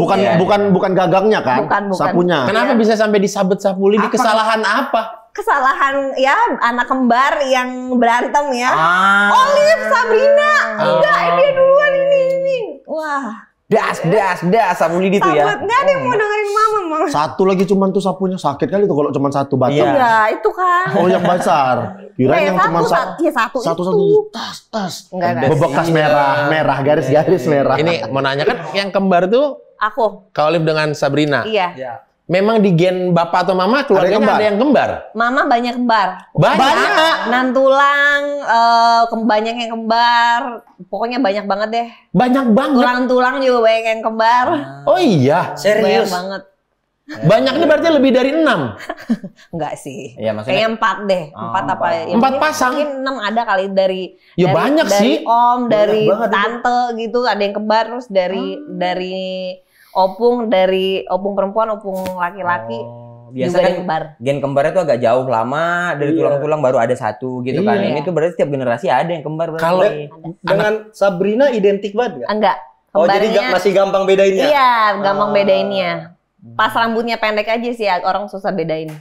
Speaker 4: Bukan gagangnya kan?
Speaker 2: Bukan.
Speaker 4: Sapunya.
Speaker 3: Kenapa bisa sampai disabet sapu lidi? Kesalahan apa?
Speaker 2: Kesalahan ya anak kembar yang berantem ya.
Speaker 7: Ah.
Speaker 2: Olive, Sabrina, enggak dia duluan ini. Wah,
Speaker 7: Das, sapu lidi tuh ya.
Speaker 2: Nggak ada yang mau dengerin mama.
Speaker 4: Satu lagi cuman tuh sapunya sakit kali tuh kalau cuman satu batang.
Speaker 2: Iya, itu kan.
Speaker 4: Oh yang besar. Kirain yang cuma
Speaker 2: satu
Speaker 4: tas.
Speaker 2: Enggak.
Speaker 4: Bebekas merah, garis-garis merah.
Speaker 3: Ini mau nanya kan yang kembar tuh
Speaker 2: Aku.
Speaker 3: Kak Olive dengan Sabrina.
Speaker 2: Iya.
Speaker 3: Memang di gen bapak atau mama keluarganya ada yang kembar?
Speaker 2: Mama banyak kembar.
Speaker 3: Banyak.
Speaker 2: Nan-tulang, banyak yang kembar. Pokoknya banyak banget deh.
Speaker 3: Banyak banget.
Speaker 2: Tulang-tulang juga banyak yang kembar.
Speaker 3: Oh iya.
Speaker 2: Banyak banget.
Speaker 3: Banyak ini berarti lebih dari 6.
Speaker 2: Enggak sih.
Speaker 7: Iya, maksudnya
Speaker 2: kayaknya 4 deh. 4 apa ya?
Speaker 3: 4 pasang.
Speaker 2: Mungkin 6 ada kali dari
Speaker 3: Ya banyak
Speaker 2: dari
Speaker 3: sih.
Speaker 2: om, dari
Speaker 6: banget
Speaker 2: tante gitu, ada yang kembar terus dari opung perempuan, opung laki-laki.
Speaker 7: Biasa
Speaker 2: juga
Speaker 7: kan
Speaker 2: kembar.
Speaker 7: gen kembarnya tuh agak jauh lama, dari tulang-tulang baru ada satu gitu kan.
Speaker 2: Iya.
Speaker 7: Ini tuh berarti setiap generasi ada yang kembar berarti.
Speaker 3: Kalau
Speaker 6: Dengan Sabrina identik banget nggak?
Speaker 2: Enggak.
Speaker 6: Oh jadi masih gampang bedainnya?
Speaker 2: Iya, gampang bedainnya. Pas rambutnya pendek aja sih orang susah bedain.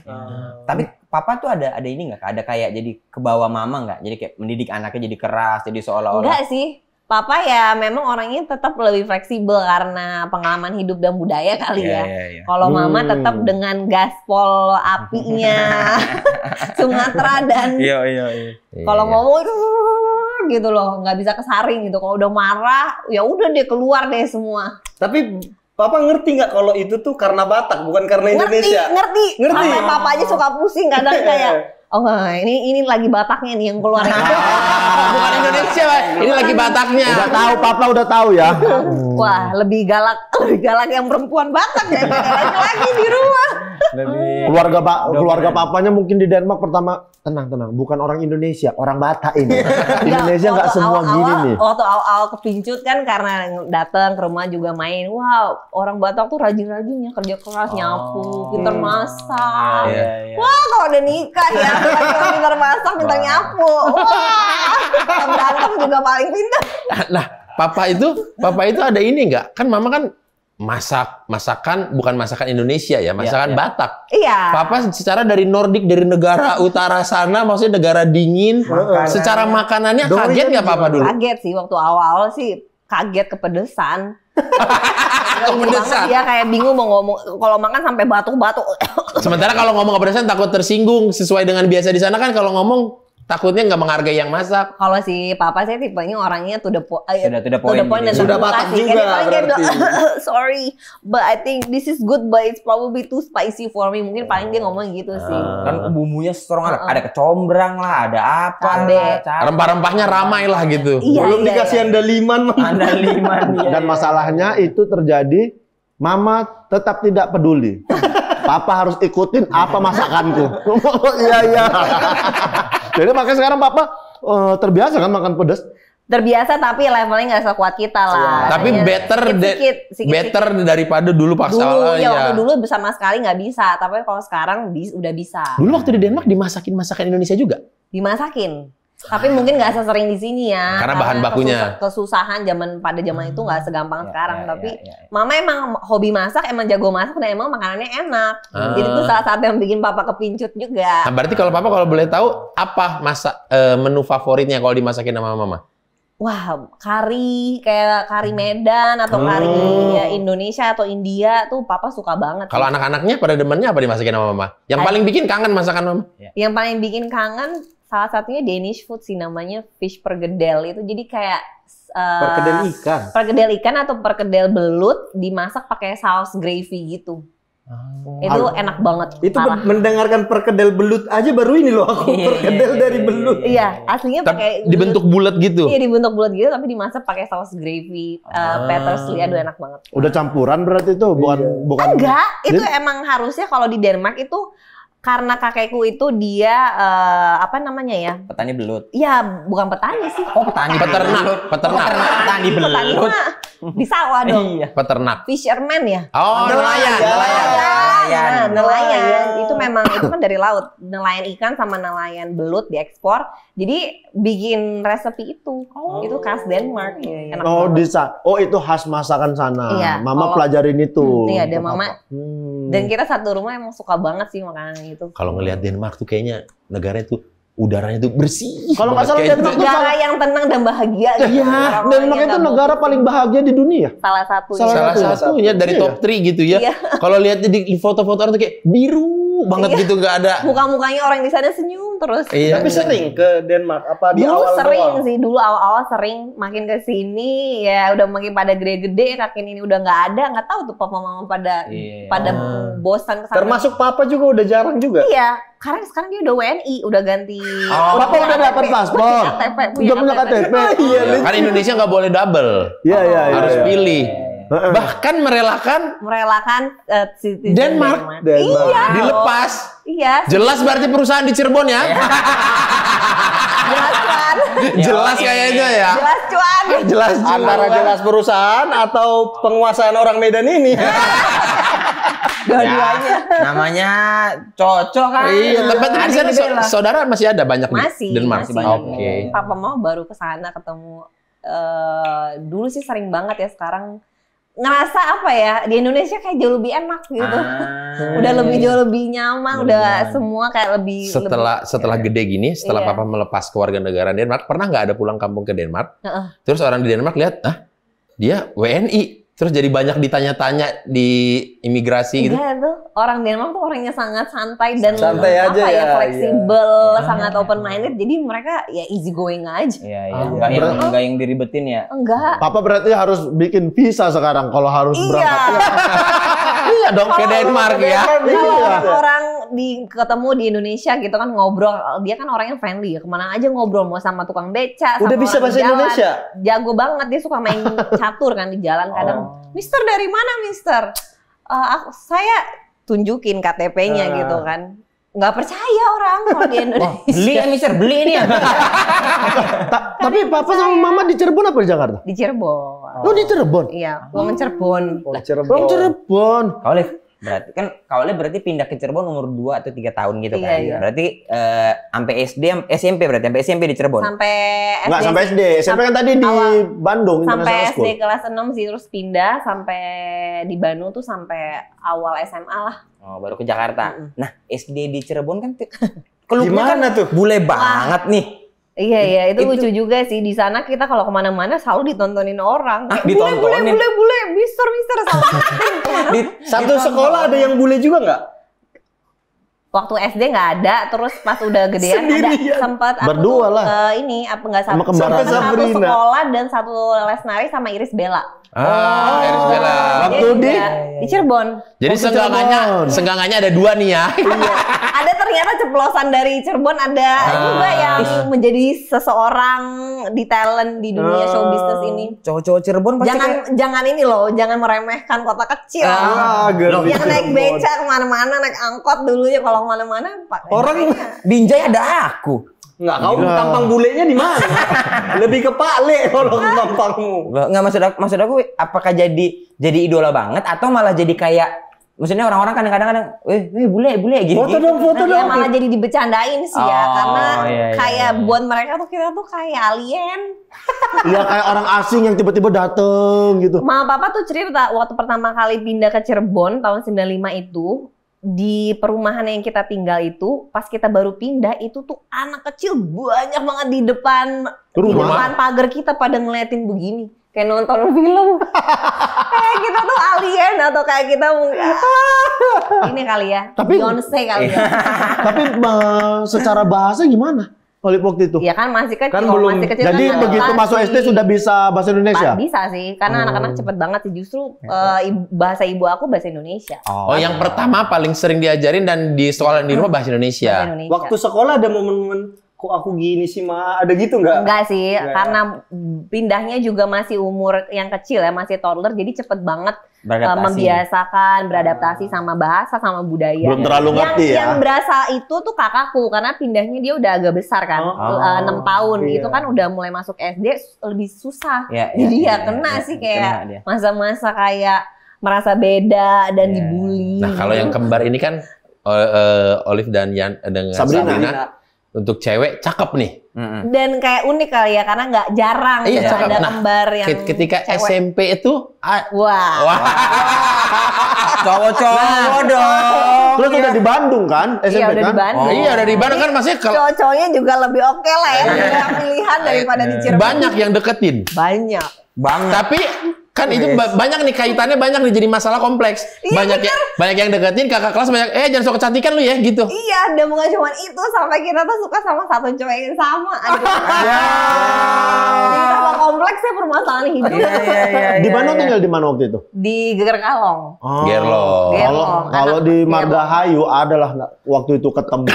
Speaker 7: Tapi papa tuh ada ini nggak? Ada kayak jadi kebawa mama nggak? Jadi kayak mendidik anaknya jadi keras, jadi seolah-olah.
Speaker 2: Enggak sih. Papa ya memang orangnya tetap lebih fleksibel karena pengalaman hidup dan budaya kali ya.
Speaker 7: Iya.
Speaker 2: Kalau mama tetap dengan gaspol apinya Sumatera dan
Speaker 7: Iya.
Speaker 2: kalau ngomong gitu loh, nggak bisa kesaring gitu. Kalau udah marah, ya udah deh keluar deh semua.
Speaker 6: Tapi Papa ngerti nggak kalau itu tuh karena Batak, bukan karena Indonesia?
Speaker 2: Ngerti.
Speaker 6: Ngerti.
Speaker 2: Sampai papa aja suka pusing kadang kayak, oh ini lagi Bataknya nih yang keluar.
Speaker 3: bukan Indonesia, Pak. Ini lagi Bataknya.
Speaker 4: Udah tahu, Papa udah tahu ya.
Speaker 2: Wah, lebih galak yang perempuan Batak daripada laki-laki di rumah.
Speaker 4: Keluarga papanya mungkin di Denmark pertama tenang, bukan orang Indonesia, orang Batak ini. Indonesia nggak semua gini nih.
Speaker 2: Waktu awal kepincut kan karena datang ke rumah juga main. Wow, orang Batak tuh rajin-rajinnya kerja keras, nyapu, pintar masak. Wah, kalau udah nikah ya, laki-laki pintar masak, pintar nyapu. Wah, berantem juga paling pintar.
Speaker 3: Nah, papa itu ada ini nggak? Kan mama kan masakan bukan masakan Indonesia ya, masakan Batak.
Speaker 2: Iya.
Speaker 3: Papa secara dari Nordik, dari negara utara sana, maksudnya negara dingin. Secara makanannya kaget nggak Papa dulu?
Speaker 2: Kaget sih waktu awal sih, kaget kepedesan.
Speaker 3: Kepedesan.
Speaker 2: Dia kayak bingung mau ngomong, kalau makan sampai batuk-batuk.
Speaker 3: Sementara kalau ngomong kepedesan takut tersinggung, sesuai dengan biasa di sana kan kalau ngomong takutnya nggak menghargai yang masak.
Speaker 2: Kalau si papa saya tipenya orangnya to the point dan
Speaker 6: sudah Batak juga berarti.
Speaker 2: Sorry, but I think this is good, but it's probably too spicy for me. Mungkin paling dia ngomong gitu sih.
Speaker 7: Kan bumbunya strong, ada kecombrang lah, ada apa
Speaker 2: Cabe.
Speaker 3: Rempah-rempahnya ramai lah gitu.
Speaker 6: Belum dikasih andaliman.
Speaker 4: Dan masalahnya itu terjadi, mama tetap tidak peduli. Papa harus ikutin apa masakanku. Iya. Jadi makanya sekarang Papa terbiasa kan makan pedas.
Speaker 2: Terbiasa tapi levelnya nggak sekuat kita lah.
Speaker 3: Tapi
Speaker 2: Ya,
Speaker 3: better daripada dulu pas
Speaker 2: dulu
Speaker 3: awal
Speaker 2: ya. Waktu dulu sama sekali nggak bisa, tapi kalau sekarang udah bisa.
Speaker 3: Dulu waktu di Denmark dimasakin masakan Indonesia juga?
Speaker 2: Dimasakin. Tapi mungkin nggak sesering di sini ya.
Speaker 3: Karena bahan bakunya.
Speaker 2: Kesusahan pada zaman itu nggak segampang sekarang. Tapi mama emang hobi masak, emang jago masak dan emang makanannya enak. Jadi itu salah satu yang bikin papa kepincut juga.
Speaker 3: Nah, berarti kalau papa kalau boleh tahu apa menu favoritnya kalau dimasakin sama mama?
Speaker 2: Wah, kayak kari Medan atau kari ya, Indonesia atau India tuh papa suka banget.
Speaker 3: Kalau anak-anaknya pada demennya apa dimasakin sama mama? Yang paling bikin kangen masakan mama?
Speaker 2: Yang paling bikin kangen salah satunya Danish food sih, namanya fish perkedel. Itu jadi kayak perkedel ikan atau perkedel belut dimasak pakai saus gravy gitu. Itu enak banget.
Speaker 6: Itu mendengarkan perkedel belut aja baru ini loh aku perkedel dari belut.
Speaker 2: Iya, aslinya pakai
Speaker 3: dibentuk bulat gitu.
Speaker 2: Iya, dibentuk bulat gitu tapi dimasak pakai saus gravy, parsley. Aduh, enak banget.
Speaker 4: Udah campuran berarti itu, bukan.
Speaker 2: Enggak, itu emang harusnya kalau di Denmark itu karena kakekku itu dia apa namanya ya?
Speaker 7: Petani belut.
Speaker 2: Iya, bukan petani sih.
Speaker 7: Oh, petani.
Speaker 3: Peternak.
Speaker 7: Petani belut.
Speaker 2: Petani mah di sawah dong.
Speaker 3: Peternak.
Speaker 2: Fisherman ya?
Speaker 3: Oh, nelayan.
Speaker 2: Nelayan. Itu memang itu kan dari laut. Nelayan ikan sama nelayan belut diekspor. Jadi bikin resepi itu. Itu khas Denmark. Enak banget.
Speaker 4: Itu khas masakan sana.
Speaker 2: Iya,
Speaker 4: Mama pelajarin itu.
Speaker 2: Iya, dan mama. Dan kita satu rumah emang suka banget sih makanan itu.
Speaker 3: Kalau ngelihat Denmark tuh kayaknya negaranya tuh udaranya tuh bersih.
Speaker 4: Kalau nggak
Speaker 3: banget.
Speaker 4: salah
Speaker 3: Kayak
Speaker 4: Denmark tuh
Speaker 2: Negara yang tenang dan bahagia. gitu.
Speaker 4: Iya,
Speaker 2: Orang-orang
Speaker 4: Denmark
Speaker 2: yang
Speaker 4: itu
Speaker 2: nggak
Speaker 4: negara
Speaker 2: mau-
Speaker 4: paling bahagia di dunia.
Speaker 2: Salah satu.
Speaker 3: salah satunya dari
Speaker 4: Iya.
Speaker 3: top 3 gitu ya.
Speaker 2: Iya.
Speaker 3: Kalau lihatnya di foto-foto orang tuh kayak biru banget gitu, nggak ada.
Speaker 2: Muka-mukanya orang di sana senyum terus.
Speaker 3: Iya.
Speaker 6: Tapi sering ke Denmark apa di
Speaker 2: Dulu
Speaker 6: awal
Speaker 2: sering
Speaker 6: doang?
Speaker 2: sih, dulu awal-awal sering, makin ke sini ya udah makin pada gede-gede, kaki ini udah nggak ada, nggak tahu tuh papa mama pada bosan kesana.
Speaker 6: Termasuk papa juga udah jarang juga.
Speaker 2: Iya, karena sekarang dia udah WNI, udah ganti.
Speaker 4: Papa udah dapat paspor.
Speaker 2: Punya
Speaker 4: Udah punya KTP.
Speaker 6: Iya,
Speaker 3: Kan Indonesia nggak boleh double,
Speaker 4: Iya, iya, iya.
Speaker 3: harus
Speaker 4: iya.
Speaker 3: pilih. Bahkan merelakan
Speaker 2: merelakan citizen
Speaker 3: Denmark.
Speaker 2: Iya,
Speaker 3: dilepas.
Speaker 2: iya.
Speaker 3: Jelas berarti perusahaan di Cirebon ya.
Speaker 2: Jelas cuan.
Speaker 3: Jelas kayaknya ya.
Speaker 2: Jelas cuan.
Speaker 3: Jelas
Speaker 6: Antara jelas perusahaan atau penguasaan orang Medan ini.
Speaker 2: Dua-duanya.
Speaker 7: Namanya cocok kan.
Speaker 3: Iya, tapi di sana saudara masih ada banyak
Speaker 2: Masih,
Speaker 3: di Denmark.
Speaker 2: masih banyak.
Speaker 3: Oke.
Speaker 2: Papa mama baru ke sana ketemu. Dulu sih sering banget ya, sekarang ngerasa apa ya, di Indonesia kayak jauh lebih enak gitu. Udah jauh lebih nyaman, udah semua kayak lebih
Speaker 3: Setelah gede gini, setelah
Speaker 2: Iya.
Speaker 3: papa melepas kewarganegaraan Denmark, pernah nggak ada pulang kampung ke Denmark?
Speaker 2: Heeh.
Speaker 3: Terus orang di Denmark lihat, dia WNI. Terus jadi banyak ditanya-tanya di imigrasi gitu.
Speaker 2: Enggak tuh, orang Denmark tuh orangnya sangat santai dan
Speaker 6: Santai aja ya,
Speaker 2: fleksibel, sangat open minded. Jadi mereka ya easy going aja.
Speaker 7: Iya, iya. Enggak yang diribetin ya.
Speaker 2: Enggak.
Speaker 4: Papa berarti harus bikin visa sekarang kalau harus berangkat.
Speaker 3: Iya dong, ke Denmark ya.
Speaker 2: Kalau orang ketemu di Indonesia gitu kan ngobrol, dia kan orangnya friendly ya, kemana aja ngobrol, mau sama tukang beca,
Speaker 6: Udah
Speaker 2: sama
Speaker 6: bisa
Speaker 2: orang
Speaker 6: bahasa
Speaker 2: di jalan.
Speaker 6: Indonesia?
Speaker 2: Jago banget, dia suka main catur kan di jalan kadang. Mister dari mana Mister? Saya tunjukin KTP-nya gitu kan. Nggak percaya orang kalau di Indonesia.
Speaker 7: Beli ya Mister, beli ini ya.
Speaker 4: Tapi papa sama mama di Cirebon apa di Jakarta?
Speaker 2: Di Cirebon.
Speaker 4: Oh, di Cirebon.
Speaker 2: Iya, Wong Cirebon.
Speaker 4: Oh, Cirebon.
Speaker 7: Kaulnya berarti pindah ke Cirebon umur 2 atau 3 tahun gitu kan.
Speaker 2: Iya.
Speaker 7: Berarti sampai SD, SMP berarti sampai SMP di Cirebon.
Speaker 2: Sampai SD.
Speaker 4: Enggak sampai SD. SMP kan tadi di
Speaker 2: Awal.
Speaker 4: Bandung
Speaker 2: Sampai
Speaker 4: International
Speaker 2: SD
Speaker 4: School.
Speaker 2: kelas 6 sih, terus pindah sampai di Bandung tuh sampai awal SMA lah.
Speaker 7: Oh, baru ke Jakarta. Nah, SD di Cirebon kan
Speaker 6: Gimana tuh?
Speaker 7: bule banget nih.
Speaker 2: Iya, itu lucu juga sih. Di sana kita kalau kemana-mana selalu ditontonin orang.
Speaker 7: Ditontonin?
Speaker 2: Bule, mister, sama.
Speaker 6: Satu sekolah ada yang bule juga nggak?
Speaker 2: Waktu SD nggak ada, terus pas udah gedean ada sempat aku
Speaker 4: Berdua lah.
Speaker 2: ini apa nggak
Speaker 4: Sama
Speaker 2: satu
Speaker 4: kembaran.
Speaker 2: satu
Speaker 6: Sabrina.
Speaker 2: sekolah dan satu les nari sama Iris Bella.
Speaker 3: Iris Bella.
Speaker 4: Waktu
Speaker 2: Di Cirebon.
Speaker 3: Jadi senggangannya ada 2 nih ya.
Speaker 2: Ada ternyata ceplosan dari Cirebon, ada juga yang menjadi seseorang di talent di dunia show business ini.
Speaker 7: Cowok-cowok Cirebon pasti
Speaker 2: Jangan ini loh, jangan meremehkan kota kecil. Yang naik beca kemana-mana, naik angkot dulunya kalau kemana-mana.
Speaker 6: Orang
Speaker 7: Binjai ada aku.
Speaker 6: nggak kau tampang bulenya di mana? Lebih ke Pak Le kalau tampangmu.
Speaker 7: Nggak, maksud aku apakah jadi idola banget atau malah jadi kayak, maksudnya orang-orang kadang-kadang bule gitu.
Speaker 6: Foto dong.
Speaker 2: Ya, malah jadi dibecandain sih ya, karena
Speaker 7: iya.
Speaker 2: kayak buat mereka tuh kita tuh kayak alien.
Speaker 4: Iya, kayak orang asing yang tiba-tiba dateng gitu.
Speaker 2: Mama papa tuh cerita waktu pertama kali pindah ke Cirebon tahun 95 itu, di perumahan yang kita tinggal itu, pas kita baru pindah itu tuh anak kecil banyak banget di depan pagar kita pada ngeliatin begini, kayak nonton film. Kayak kita tuh alien atau kayak kita ini kali ya, Beyonce kali ya.
Speaker 4: Tapi secara bahasa gimana? Kalau waktu itu?
Speaker 2: Ya kan masih kecil,
Speaker 6: Kan belum.
Speaker 2: masih kecil
Speaker 4: Jadi
Speaker 2: kan
Speaker 4: begitu masuk SD sudah bisa bahasa Indonesia?
Speaker 2: Bisa sih, karena anak-anak cepet banget sih. Justru bahasa ibu aku bahasa Indonesia.
Speaker 3: Oh, yang pertama paling sering diajarin dan di sekolah di rumah bahasa Indonesia.
Speaker 2: Bahasa Indonesia.
Speaker 6: Waktu sekolah ada momen-momen kok aku gini sih Ma, ada gitu nggak?
Speaker 2: Enggak sih,
Speaker 6: Enggak ya?
Speaker 2: karena pindahnya juga masih umur yang kecil ya, masih toddler, jadi cepet banget membiasakan, beradaptasi sama bahasa, sama budaya.
Speaker 4: Belum terlalu ngerti ya?
Speaker 2: Yang berasa itu tuh kakakku, karena pindahnya dia udah agak besar kan, 6 tahun,
Speaker 6: iya.
Speaker 2: itu kan udah mulai masuk SD, lebih susah.
Speaker 7: Iya,
Speaker 2: Jadi
Speaker 7: iya,
Speaker 2: kena
Speaker 7: iya,
Speaker 2: sih
Speaker 7: kena
Speaker 2: kayak
Speaker 7: dia.
Speaker 2: masa-masa kayak merasa beda dan
Speaker 7: Iya.
Speaker 2: dibully.
Speaker 3: Nah, kalau yang kembar ini kan Olive dan dengan
Speaker 4: Sabrina.
Speaker 3: Sabrina untuk cewek cakep nih.
Speaker 2: Dan kayak unik kali ya karena nggak jarang
Speaker 3: Iya,
Speaker 2: gitu
Speaker 3: cakep.
Speaker 2: ada
Speaker 3: Nah,
Speaker 2: kembar yang
Speaker 3: ketika
Speaker 2: cewek.
Speaker 3: SMP itu
Speaker 2: Wah.
Speaker 7: Cowok-cowok dong.
Speaker 4: Terus udah di Bandung kan? SMP
Speaker 2: Iya udah
Speaker 4: kan?
Speaker 2: di Bandung.
Speaker 3: iya dari Bandung kan masih
Speaker 2: Cowok-cowoknya juga lebih oke lah ya punya pilihan daripada di Cirebon.
Speaker 3: banyak yang deketin.
Speaker 2: Banyak.
Speaker 3: Tapi kan itu banyak nih kaitannya banyak nih jadi masalah kompleks.
Speaker 2: Iya,
Speaker 3: Banyak yang deketin kakak kelas banyak jangan sok kecantikan lu ya gitu.
Speaker 2: Iya, dan bukan cuma itu sampai kita tuh suka sama satu cowok yang sama. Aduh. Jadi tambah kompleks ya permasalahan hidup.
Speaker 4: Di Bandung tinggal di mana waktu itu?
Speaker 2: Di Geger Kalong.
Speaker 3: Gerlo.
Speaker 4: Kalau di Margahayu adalah waktu itu ketemu.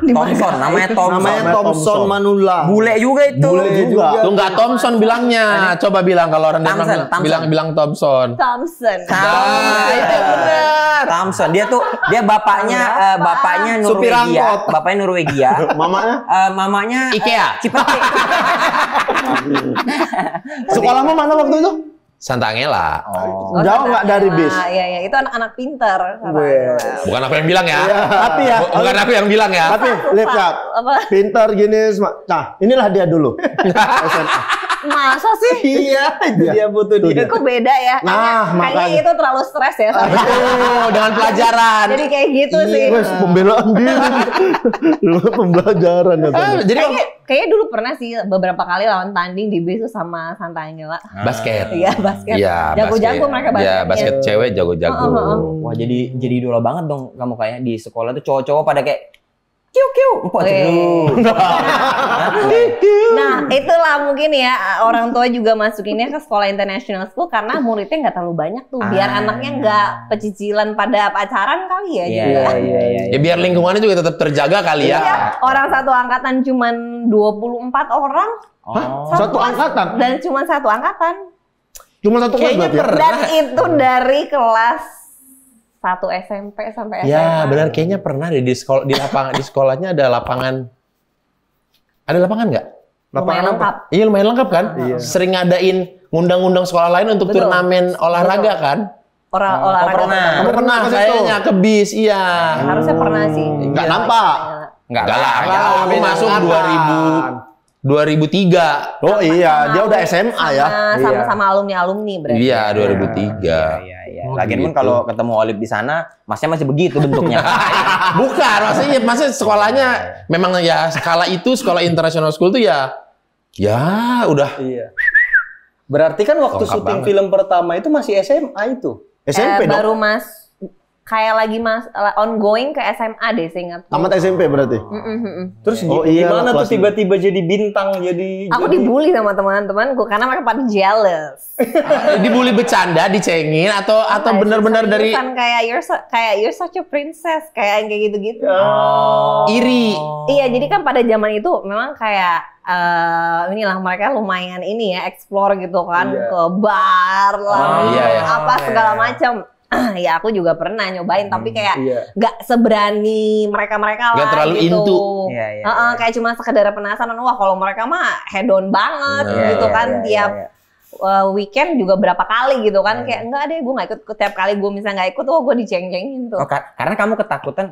Speaker 7: Thompson, namanya Thompson.
Speaker 6: Namanya Thompson Manula.
Speaker 7: Bule juga itu.
Speaker 4: Bule juga.
Speaker 3: Tuh nggak Thompson bilangnya. Coba bilang kalau orang
Speaker 7: Thompson,
Speaker 3: Denmark bilang Thompson.
Speaker 2: Thompson.
Speaker 3: Itu benar.
Speaker 7: Thompson. Dia bapaknya
Speaker 6: Supir
Speaker 7: Norwegia.
Speaker 6: angkot.
Speaker 7: Bapaknya Norwegia.
Speaker 4: Mamanya?
Speaker 7: Mamanya
Speaker 3: Ikea.
Speaker 7: Cipete.
Speaker 4: Sekolahmu mana waktu itu?
Speaker 3: Santa Angela.
Speaker 2: Oh,
Speaker 4: Jauh nggak dari bis?
Speaker 2: Iya, itu anak-anak pinter.
Speaker 3: Bukan aku yang bilang ya.
Speaker 4: Tapi ya,
Speaker 3: Bukan aku yang bilang ya.
Speaker 4: tapi lihat Kak,
Speaker 2: Apa?
Speaker 4: pintar gini. Nah, inilah dia dulu. SMA.
Speaker 2: Masa sih?
Speaker 6: Iya, itu dia butuh dia.
Speaker 2: Kok beda ya?
Speaker 4: Nah,
Speaker 2: Kayaknya
Speaker 4: makanya.
Speaker 2: itu terlalu stres ya.
Speaker 3: Oh, dengan pelajaran.
Speaker 2: Jadi kayak gitu sih.
Speaker 4: Wes pembelaan diri. Pembelajaran ya.
Speaker 3: Jadi
Speaker 2: Kayaknya dulu pernah sih beberapa kali lawan tanding di bis tuh sama Santa Angela.
Speaker 3: basket.
Speaker 2: Iya, basket.
Speaker 3: Iya,
Speaker 2: Jago-jago mereka
Speaker 3: Iya,
Speaker 2: basketnya.
Speaker 3: basket cewek jago-jago.
Speaker 7: Wah, jadi idola banget dong kamu kayak di sekolah tuh cowok-cowok pada kayak kiu empok
Speaker 2: Nah, itulah mungkin ya orang tua juga masukinnya ke sekolah international school karena muridnya nggak terlalu banyak tuh. Biar anaknya nggak pecicilan pada pacaran kali ya juga.
Speaker 3: Ya biar lingkungannya juga tetap terjaga kali ya.
Speaker 2: Iya, orang satu angkatan cuman 24 orang.
Speaker 4: Satu angkatan?
Speaker 2: Dan cuma satu angkatan.
Speaker 4: Cuma satu kelas
Speaker 3: Kayaknya
Speaker 4: berarti ya?
Speaker 2: Dan itu dari kelas 1 SMP sampai SMA.
Speaker 3: Ya benar kayaknya pernah deh di sekolah di sekolahnya ada lapangan. Ada lapangan nggak?
Speaker 2: Lumayan lengkap.
Speaker 3: Iya lumayan lengkap kan? Sering ngadain ngundang-ngundang sekolah lain untuk
Speaker 2: Betul.
Speaker 3: turnamen olahraga kan?
Speaker 2: Olahraga.
Speaker 3: Kamu pernah
Speaker 4: ke situ?
Speaker 3: kayaknya ke bis, iya.
Speaker 2: Harusnya pernah sih.
Speaker 4: Nggak nampak.
Speaker 3: Enggak lah, aku
Speaker 4: beda
Speaker 3: masuk
Speaker 4: angkatan.
Speaker 3: 2003.
Speaker 4: Oh iya, dia udah SMA ya.
Speaker 2: Sama-sama alumni berarti.
Speaker 3: Iya, 2003.
Speaker 7: Iya. Lagian pun kalau ketemu Olip di sana, masnya masih begitu bentuknya.
Speaker 3: Bukan, maksudnya sekolahnya memang ya skala itu sekolah international school tuh ya udah.
Speaker 6: Iya. Berarti kan waktu
Speaker 3: Lengkap
Speaker 6: syuting
Speaker 3: banget.
Speaker 6: film pertama itu masih SMA itu.
Speaker 4: SMP dong.
Speaker 2: Baru kayak lagi ongoing ke SMA deh seingat.
Speaker 4: Tamat SMP berarti.
Speaker 6: Terus
Speaker 4: Oh iya,
Speaker 6: gimana tuh
Speaker 4: kelas
Speaker 6: tiba-tiba jadi bintang jadi
Speaker 2: Aku dibully sama teman-temanku karena mereka pada jealous.
Speaker 3: Dibully bercanda, dicengin atau benar-benar dari
Speaker 2: Bukan kayak you're such a princess kayak gitu-gitu.
Speaker 3: iri.
Speaker 2: Iya, jadi kan pada zaman itu memang kayak inilah mereka lumayan ini ya explore gitu kan ke bar lah, apa segala macam. Ya aku juga pernah nyobain tapi kayak nggak seberani mereka lah
Speaker 3: Nggak terlalu
Speaker 2: gitu.
Speaker 3: into.
Speaker 2: Kayak cuma sekedar penasaran. Wah kalau mereka mah head on banget gitu kan tiap weekend juga berapa kali gitu kan kayak enggak deh gue nggak ikut tiap kali gue misalnya nggak ikut gue diceng-cengin tuh.
Speaker 7: Oh, karena kamu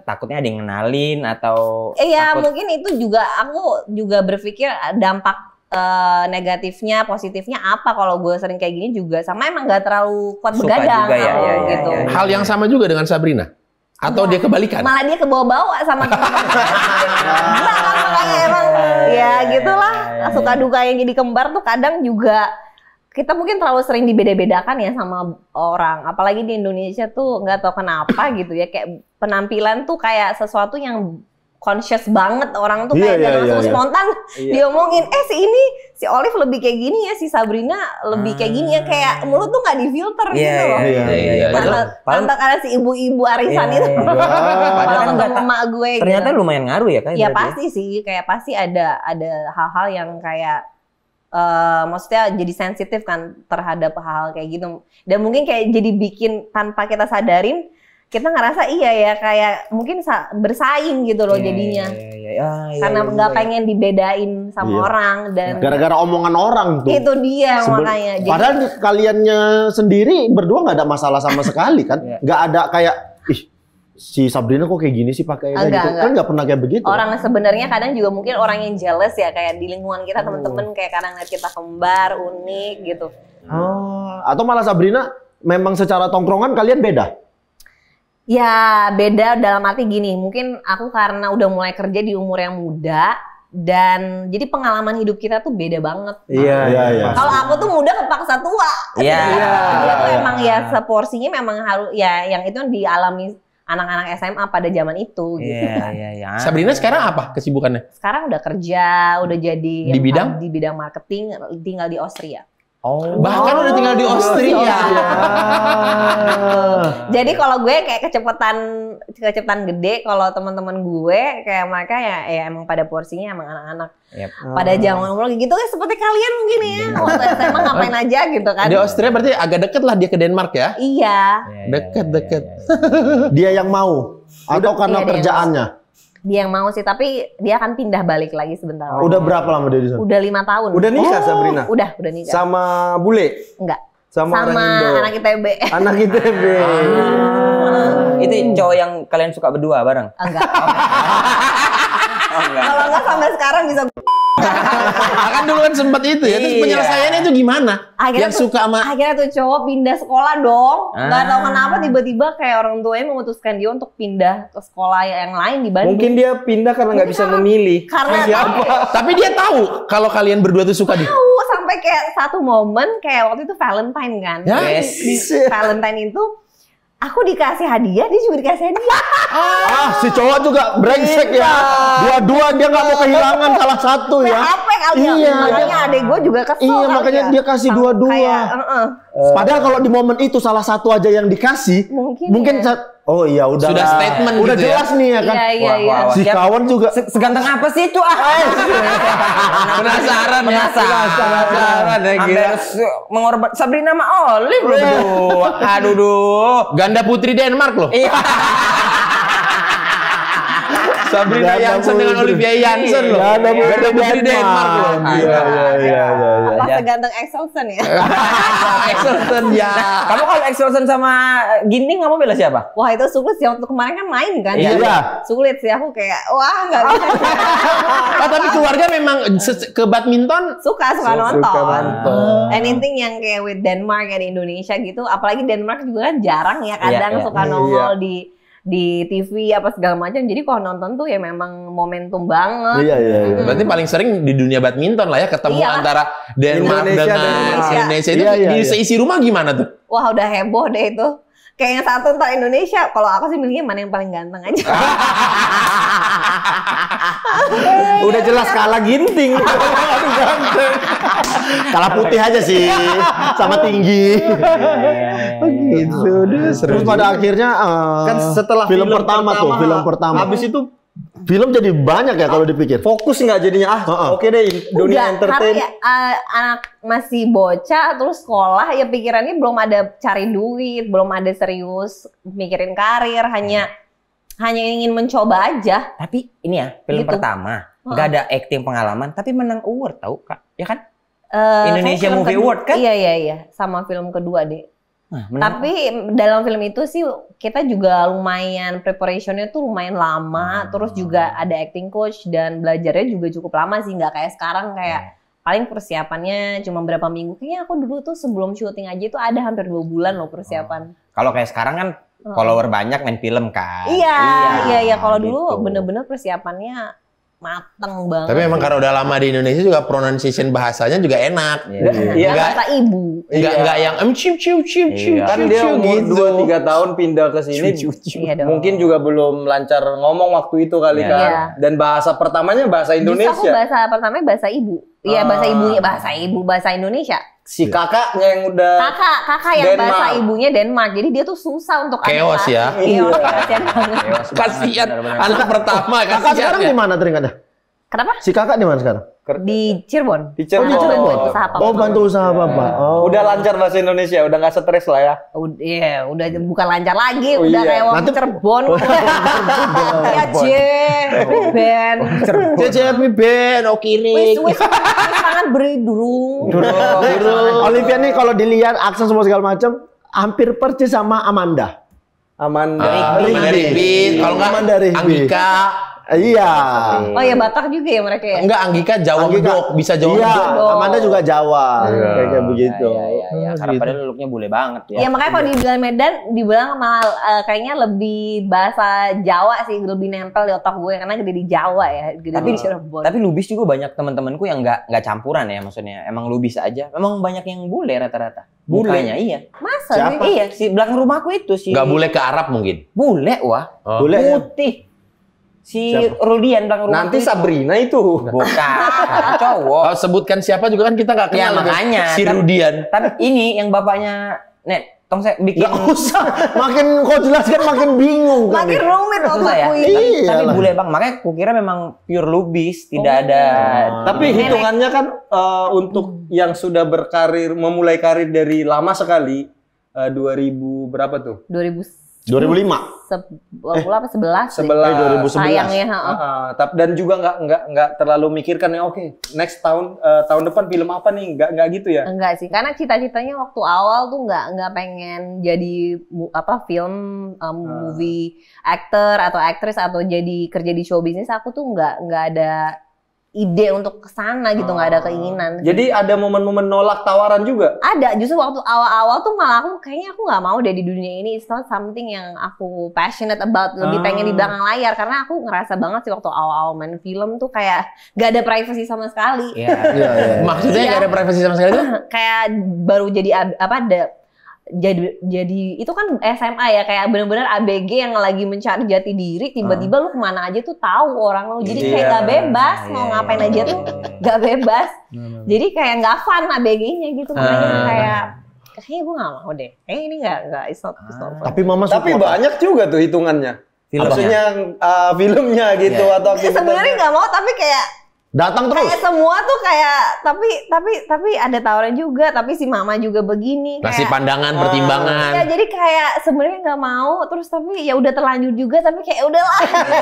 Speaker 7: takutnya ada yang ngenalin atau
Speaker 2: Iya
Speaker 7: takut-
Speaker 2: mungkin itu juga aku juga berpikir dampak negatifnya, positifnya apa kalau gue sering kayak gini juga sama emang nggak terlalu kuat
Speaker 7: Suka
Speaker 2: begadang
Speaker 7: juga ya,
Speaker 2: aku, gitu.
Speaker 3: Hal yang sama juga dengan Sabrina? Atau dia kebalikan?
Speaker 2: Malah dia kebawa-bawa sama teman-teman. Makanya emang ya gitulah suka duka yang jadi kembar tuh kadang juga kita mungkin terlalu sering dibeda-bedakan ya sama orang. Apalagi di Indonesia tuh nggak tahu kenapa gitu ya kayak penampilan tuh kayak sesuatu yang conscious banget orang tuh kayak langsung spontan diomongin si Olive lebih kayak gini ya si Sabrina lebih kayak gini ya kayak mulut tuh nggak difilter gitu loh. Karena si ibu-ibu arisan itu
Speaker 7: Padahal kan
Speaker 2: sama emak gue
Speaker 7: ternyata
Speaker 2: gitu.
Speaker 7: lumayan ngaruh ya kan?
Speaker 2: Ya pasti sih kayak pasti ada hal-hal yang kayak maksudnya jadi sensitif kan terhadap hal-hal kayak gitu dan mungkin kayak jadi bikin tanpa kita sadarin kita ngerasa iya ya kayak mungkin bersaing gitu loh jadinya karena nggak pengen dibedain sama orang dan
Speaker 4: gara-gara omongan orang tuh
Speaker 2: itu dia makanya
Speaker 4: padahal kaliannya sendiri berdua nggak ada masalah sama sekali kan nggak ada kayak si Sabrina kok kayak gini sih pakainya
Speaker 2: Enggak,
Speaker 4: gitu.
Speaker 2: enggak.
Speaker 4: Kan nggak pernah kayak begitu.
Speaker 2: Orang sebenarnya kadang juga mungkin orang yang jealous ya, kayak di lingkungan kita temen-temen kayak kadang ngeliat kita kembar, unik gitu.
Speaker 4: Oh, atau malah Sabrina memang secara tongkrongan kalian beda?
Speaker 2: Ya beda dalam arti gini, mungkin aku karena udah mulai kerja di umur yang muda dan jadi pengalaman hidup kita tuh beda banget.
Speaker 4: Iya.
Speaker 2: Kalau aku tuh muda kepaksa tua.
Speaker 7: Iya.
Speaker 2: Dia tuh emang ya seporsinya memang harus ya yang itu dialami anak-anak SMA pada zaman itu gitu.
Speaker 7: Iya.
Speaker 3: Sabrina sekarang apa kesibukannya?
Speaker 2: Sekarang udah kerja, udah jadi
Speaker 3: Di bidang?
Speaker 2: di bidang marketing, tinggal di Austria.
Speaker 3: Bahkan udah tinggal di Austria.
Speaker 2: Jadi kalau gue kayak kecepatan gede, kalau teman-teman gue kayak mereka ya emang pada porsinya emang anak-anak.
Speaker 7: Yep.
Speaker 2: Pada zaman umur gitu kan seperti kalian mungkin ya. Waktu SMA ngapain aja gitu kan.
Speaker 3: Di Austria berarti agak deket lah dia ke Denmark ya?
Speaker 2: Iya.
Speaker 3: Deket.
Speaker 4: Dia yang mau atau karena
Speaker 2: iya, dia yang
Speaker 4: kerjaannya?
Speaker 2: Dia yang mau sih, tapi dia akan pindah balik lagi sebentar.
Speaker 4: Udah berapa lama dia di sana?
Speaker 2: Udah 5 tahun.
Speaker 6: Udah nikah Sabrina?
Speaker 2: Udah nikah.
Speaker 6: Sama bule?
Speaker 2: Enggak.
Speaker 6: Sama orang Indo?
Speaker 2: anak ITB.
Speaker 6: Anak ITB.
Speaker 7: Itu cowok yang kalian suka berdua bareng?
Speaker 2: Enggak.
Speaker 7: Enggak.
Speaker 2: Kalau enggak sampai sekarang bisa.
Speaker 3: Kan dulu kan sempat itu ya. Terus
Speaker 7: Iya.
Speaker 3: penyelesaiannya itu gimana? Yang suka sama
Speaker 2: Akhirnya tuh cowok pindah sekolah dong. Nggak tahu
Speaker 7: Ah.
Speaker 2: kenapa tiba-tiba kayak orang tuanya memutuskan dia untuk pindah ke sekolah yang lain di Bandung.
Speaker 6: Mungkin dia pindah karena nggak bisa memilih.
Speaker 2: Karena
Speaker 3: Tapi dia tahu kalau kalian berdua tuh suka dia.
Speaker 2: tahu sampai kayak satu momen kayak waktu itu Valentine kan.
Speaker 3: Ya?
Speaker 7: Yes.
Speaker 2: Di Valentine itu aku dikasih hadiah, dia juga dikasih hadiah.
Speaker 4: Si cowok juga brengsek ya. Dua-dua dia nggak mau kehilangan salah satu ya.
Speaker 2: Apa kali ya?
Speaker 4: Iya.
Speaker 2: Makanya adek gue juga kesel.
Speaker 4: Iya,
Speaker 2: kali
Speaker 4: makanya
Speaker 2: ya.
Speaker 4: dia kasih dua-dua.
Speaker 2: Kayak,
Speaker 4: Padahal kalau di momen itu salah satu aja yang dikasih,
Speaker 2: Mungkin ya.
Speaker 4: oh iya udah.
Speaker 3: Sudah statement
Speaker 4: udah
Speaker 3: gitu ya.
Speaker 4: jelas nih ya kan.
Speaker 2: Iya.
Speaker 4: Si
Speaker 7: Siap.
Speaker 4: kawan juga.
Speaker 7: Seganteng apa sih itu?
Speaker 3: Penasaran ya.
Speaker 7: Penasaran ya
Speaker 3: Sampai
Speaker 7: gila.
Speaker 3: harus
Speaker 7: Mengorban Sabrina sama Olive loh. Aduh.
Speaker 3: Ganda putri Denmark loh.
Speaker 7: Iya.
Speaker 3: Sabrina
Speaker 4: Ganda
Speaker 3: Jansen dengan
Speaker 4: putri.
Speaker 3: Olivia Jansen loh.
Speaker 4: Ganda
Speaker 3: Putri Denmark loh.
Speaker 4: Iya.
Speaker 2: Apa seganteng Excelsen ya?
Speaker 3: Excelsen ya.
Speaker 7: Kamu kalau Excelsen sama Ginting kamu bela siapa?
Speaker 2: Wah itu sulit sih, waktu kemarin kan main kan.
Speaker 4: Iya.
Speaker 2: Sulit sih, aku kayak wah nggak bisa.
Speaker 3: Tapi keluarga memang ke badminton.
Speaker 2: suka nonton.
Speaker 4: nonton.
Speaker 2: Anything yang kayak with Denmark ya di Indonesia gitu, apalagi Denmark juga kan jarang ya kadang
Speaker 7: Iya.
Speaker 2: suka nongol di TV apa segala macam. Jadi kalau nonton tuh ya memang momentum banget.
Speaker 4: Iya.
Speaker 3: Berarti paling sering di dunia badminton lah ya ketemu
Speaker 2: Iyalah.
Speaker 3: antara Denmark
Speaker 6: Indonesia
Speaker 3: dengan
Speaker 6: dan
Speaker 3: Indonesia. Itu
Speaker 4: Iya,
Speaker 3: di
Speaker 4: iya.
Speaker 3: seisi rumah gimana tuh?
Speaker 2: Wah udah heboh deh itu. Kayak yang satu ntar Indonesia. Kalau aku sih milihnya mana yang paling ganteng aja.
Speaker 6: Udah jelas kalah Ginting.
Speaker 4: Kalah putih aja sih, sama tinggi.
Speaker 3: Gitu deh.
Speaker 4: Terus pada akhirnya
Speaker 6: Kan setelah
Speaker 4: film pertama tuh, film pertama.
Speaker 6: Habis itu
Speaker 4: Film jadi banyak ya kalau dipikir.
Speaker 6: fokus nggak jadinya oke deh dunia
Speaker 2: Enggak,
Speaker 6: entertain.
Speaker 2: karena ya, anak masih bocah terus sekolah ya pikirannya belum ada cari duit, belum ada serius mikirin karir, hanya ingin mencoba aja.
Speaker 7: Tapi ini ya film
Speaker 2: Gitu.
Speaker 7: pertama nggak ada acting pengalaman tapi menang award tahu Kak, ya kan? Indonesia
Speaker 2: Film
Speaker 7: Movie
Speaker 2: kedua-
Speaker 7: Award kan?
Speaker 2: Iya, sama film kedua deh.
Speaker 7: Nah, menang.
Speaker 2: Tapi dalam film itu sih kita juga lumayan preparationnya tuh lumayan lama, terus juga ada acting coach dan belajarnya juga cukup lama sih, nggak kayak sekarang kayak paling persiapannya cuma berapa minggu. Kayaknya aku dulu tuh sebelum syuting aja itu ada hampir 2 bulan loh persiapan.
Speaker 7: Kalau kayak sekarang kan follower banyak main film kan.
Speaker 2: Iya. Kalau
Speaker 7: gitu.
Speaker 2: dulu bener-bener persiapannya mateng banget.
Speaker 3: Tapi memang karena udah lama di Indonesia juga pronunciation bahasanya juga enak.
Speaker 6: Iya.
Speaker 2: bahasa ibu.
Speaker 3: Enggak yang ciu
Speaker 6: Kan dia umur 2-3 tahun pindah ke sini.
Speaker 2: Iya dong.
Speaker 6: Mungkin juga belum lancar ngomong waktu itu kali
Speaker 7: Iya.
Speaker 6: kan.
Speaker 2: Iya.
Speaker 6: Dan bahasa pertamanya bahasa
Speaker 2: Justru aku
Speaker 6: Indonesia.
Speaker 2: bahasa pertamanya bahasa ibu. Iya, bahasa ibunya bahasa Indonesia.
Speaker 6: Si kakaknya yang udah
Speaker 2: Kakak yang
Speaker 6: Denmark.
Speaker 2: bahasa ibunya Denmark. Jadi dia tuh susah untuk
Speaker 3: Chaos
Speaker 2: adaptasi.
Speaker 3: ya.
Speaker 2: Chaos, kasihan banget.
Speaker 3: Kasihan anak pertama
Speaker 4: Kakak
Speaker 3: kasihan
Speaker 4: sekarang
Speaker 3: ya.
Speaker 4: di mana teringatnya?
Speaker 2: Kenapa?
Speaker 4: Si kakak di mana sekarang?
Speaker 2: Di Cirebon.
Speaker 6: Di Cirebon.
Speaker 2: Bantu usaha papa.
Speaker 4: Oh, bantu usaha bapak. Oh.
Speaker 6: udah lancar bahasa Indonesia, udah nggak stres lah ya.
Speaker 2: Udah bukan lancar lagi,
Speaker 6: Oh,
Speaker 2: udah
Speaker 6: iya.
Speaker 2: kayak waktu
Speaker 4: Nanti-
Speaker 2: Cirebon. Ya Ben.
Speaker 3: Cecep mi ben okirik.
Speaker 2: Wis sangat beri durung.
Speaker 4: Olivia nih kalau dilihat aksen semua segala macam hampir persis sama Amanda.
Speaker 6: Amanda
Speaker 3: Rigby, kalau nggak
Speaker 4: Amanda Rigby.
Speaker 3: Anggika.
Speaker 4: Iya.
Speaker 2: Oh ya Batak juga ya mereka ya?
Speaker 3: Enggak, Anggika Jawa Gedok, bisa Jawa
Speaker 4: Iya,
Speaker 3: Gedok.
Speaker 4: Amanda juga Jawa. Kayak begitu.
Speaker 7: Iya. Karena padahal looknya bule banget ya.
Speaker 2: Ya makanya kalau dibilang Medan, dibilang malah kayaknya lebih bahasa Jawa sih, lebih nempel di otak gue karena gede di Jawa ya, gede di Cirebon.
Speaker 7: Tapi Lubis juga banyak teman-temanku yang nggak campuran ya, maksudnya emang Lubis aja. Memang banyak yang bule rata-rata. Mukanya iya.
Speaker 2: Masa
Speaker 4: Siapa?
Speaker 2: sih?
Speaker 7: Iya, si belakang rumahku itu si.
Speaker 3: Nggak boleh ke Arab mungkin.
Speaker 7: Bule wah.
Speaker 3: Oh.
Speaker 4: Bule ya?
Speaker 7: Putih. Si Rudian belakang rumahku.
Speaker 6: Nanti
Speaker 7: itu.
Speaker 6: Sabrina itu.
Speaker 7: Bukan. Cowok.
Speaker 3: Kalau sebutkan siapa juga kan kita nggak kenal.
Speaker 7: Ya, makanya.
Speaker 3: Si
Speaker 7: Kan-
Speaker 3: Rudian.
Speaker 7: Tapi ini yang bapaknya tong saya bikin.
Speaker 4: Nggak usah. Makin kau jelaskan makin bingung. kan
Speaker 2: Makin
Speaker 4: nih.
Speaker 2: rumit
Speaker 7: Susah
Speaker 2: otak
Speaker 7: ya.
Speaker 2: gue ini.
Speaker 7: Tapi
Speaker 4: Iyalah.
Speaker 7: bule bang, makanya kukira memang pure Lubis, tidak ada.
Speaker 6: Tapi hitungannya kan untuk yang sudah berkarir, memulai karir dari lama sekali, 2000 berapa tuh?
Speaker 4: 2005.
Speaker 2: 11 sih.
Speaker 6: 11.
Speaker 4: 2011.
Speaker 2: Sayangnya, heeh.
Speaker 6: Dan juga nggak terlalu mikirkan ya oke, next tahun depan film apa nih? Nggak gitu ya?
Speaker 2: Enggak sih, karena cita-citanya waktu awal tuh nggak pengen jadi film movie actor atau aktris atau jadi kerja di show bisnis. Aku tuh nggak ada ide untuk kesana gitu, nggak ada keinginan.
Speaker 6: Jadi ada momen-momen nolak tawaran juga?
Speaker 2: Ada, justru waktu awal-awal tuh malah kayaknya aku nggak mau deh di dunia ini. It's not something yang aku passionate about, lebih pengen di belakang layar. Karena aku ngerasa banget sih waktu awal-awal main film tuh kayak gak ada privacy sama sekali.
Speaker 7: Iya.
Speaker 3: Maksudnya
Speaker 2: Iya.
Speaker 3: nggak ada privasi sama sekali tuh?
Speaker 2: Kayak baru jadi jadi itu kan SMA ya, kayak bener-bener ABG yang lagi mencari jati diri, tiba-tiba lu kemana aja tuh tahu orang lu, jadi kayak gak bebas, mau ngapain aja tuh gak bebas, jadi kayak gak fun ABG-nya gitu, makanya kayaknya gue gak mau deh, kayaknya ini gak it's not fun.
Speaker 4: Tapi mama
Speaker 6: Tapi
Speaker 4: support.
Speaker 6: banyak juga tuh hitungannya. Maksudnya filmnya gitu atau
Speaker 2: Ya, sebenarnya gak mau, tapi kayak
Speaker 4: Datang terus.
Speaker 2: kayak semua tuh kayak tapi ada tawaran juga, tapi si mama juga begini
Speaker 3: Kasih
Speaker 2: kayak
Speaker 3: pandangan, pertimbangan.
Speaker 2: ya jadi kayak sebenarnya nggak mau, terus tapi ya udah terlanjur juga, tapi kayak udahlah gitu.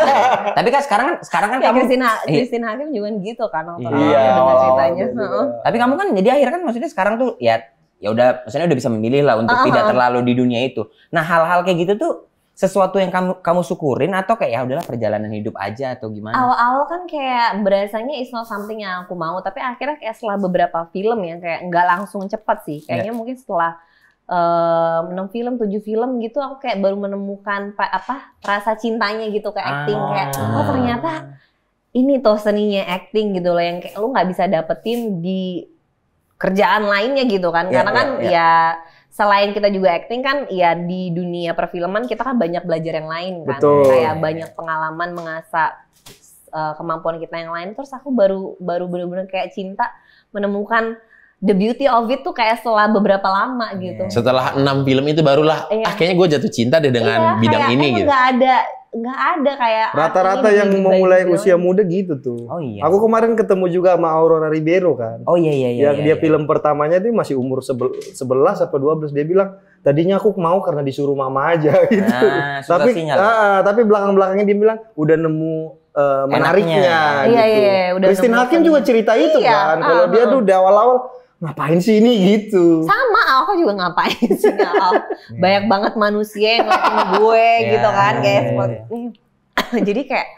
Speaker 7: Tapi kan sekarang kan
Speaker 2: Kayak
Speaker 7: kamu.
Speaker 2: Christine Hakim juga gitu kan waktu
Speaker 6: Iya,
Speaker 2: dengan ceritanya.
Speaker 6: awal-awal
Speaker 2: Heeh.
Speaker 7: Tapi kamu kan jadi akhirnya kan maksudnya sekarang tuh ya udah maksudnya udah bisa memilih lah untuk tidak terlalu di dunia itu. Nah, hal-hal kayak gitu tuh sesuatu yang kamu syukurin atau kayak ya udahlah perjalanan hidup aja atau gimana?
Speaker 2: Awal-awal kan kayak berasanya it's not something yang aku mau, tapi akhirnya kayak setelah beberapa film ya kayak nggak langsung cepat sih. Kayaknya mungkin setelah 6 film, 7 film gitu aku kayak baru menemukan rasa cintanya gitu ke acting, kayak oh ternyata ini tuh seninya acting gitu loh, yang kayak lu nggak bisa dapetin di kerjaan lainnya gitu kan. Karena kan ya selain kita juga acting kan ya di dunia perfilman kita kan banyak belajar yang lain kan.
Speaker 6: Betul.
Speaker 2: Kayak banyak pengalaman mengasah kemampuan kita yang lain. Terus aku baru bener-bener kayak cinta menemukan the beauty of it tuh kayak setelah beberapa lama gitu.
Speaker 3: Setelah 6 film itu barulah kayaknya gue jatuh cinta deh dengan bidang
Speaker 2: kayak
Speaker 3: ini
Speaker 2: emang
Speaker 3: gitu.
Speaker 2: nggak ada kayak
Speaker 6: Rata-rata
Speaker 2: artinya
Speaker 6: yang
Speaker 2: di
Speaker 6: memulai
Speaker 2: film.
Speaker 6: usia muda gitu tuh.
Speaker 7: Oh iya.
Speaker 6: Aku kemarin ketemu juga sama Aurora Ribeiro kan.
Speaker 7: Oh iya.
Speaker 6: Yang dia film pertamanya dia masih umur 11 atau 12. Dia bilang, tadinya aku mau karena disuruh mama aja gitu.
Speaker 7: Nah, susah
Speaker 6: tapi
Speaker 7: sinyal.
Speaker 6: tapi belakang-belakangnya dia bilang udah nemu menariknya
Speaker 2: Iya,
Speaker 6: gitu.
Speaker 2: iya, udah
Speaker 6: Christine
Speaker 2: nemu
Speaker 6: Hakim juga cerita itu
Speaker 2: Iya,
Speaker 6: kan. Kalau dia tuh di awal-awal ngapain sih ini gitu.
Speaker 2: Sama, aku juga ngapain sih banyak banget manusia yang ngeliatin gue gitu kan, kayak seperti jadi kayak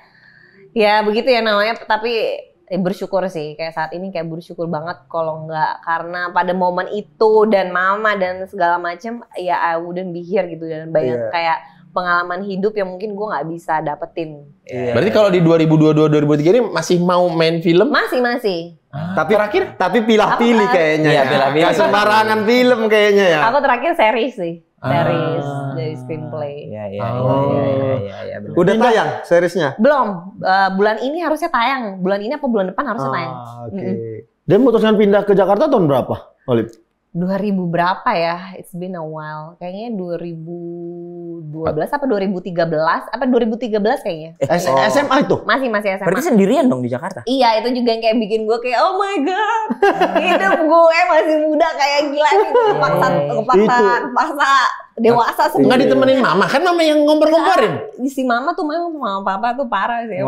Speaker 2: ya begitu ya namanya. Tapi bersyukur sih kayak saat ini kayak bersyukur banget, kalau nggak karena pada momen itu dan mama dan segala macam ya I wouldn't be here gitu, dan banyak kayak pengalaman hidup yang mungkin gue nggak bisa dapetin.
Speaker 3: Berarti kalau di 2022 2023 ini masih mau main film?
Speaker 2: Masih.
Speaker 6: Tapi pilih-pilih kayaknya
Speaker 7: Iya,
Speaker 6: ya.
Speaker 7: pilih-pilih.
Speaker 6: Nggak sembarangan film kayaknya ya.
Speaker 2: Aku terakhir series sih, series dari screenplay.
Speaker 7: Iya. Benar.
Speaker 6: Udah tayang seriesnya?
Speaker 2: Belum, bulan ini harusnya tayang. Bulan ini apa bulan depan harusnya tayang.
Speaker 6: Oke.
Speaker 4: Dia memutuskan pindah ke Jakarta tahun berapa, Olip?
Speaker 2: 2000 berapa ya? It's been a while. Kayaknya 2012 apa 2013? Apa 2013 kayaknya.
Speaker 4: SMA itu?
Speaker 2: Masih SMA.
Speaker 7: Berarti sendirian dong di Jakarta?
Speaker 2: Iya, itu juga yang kayak bikin gue kayak oh my god. Hidup gue masih muda kayak gila gitu. Paksa dewasa semua.
Speaker 3: Enggak ditemenin mama, kan mama yang ngompor-ngomporin.
Speaker 2: Si mama tuh memang mama papa tuh parah sih.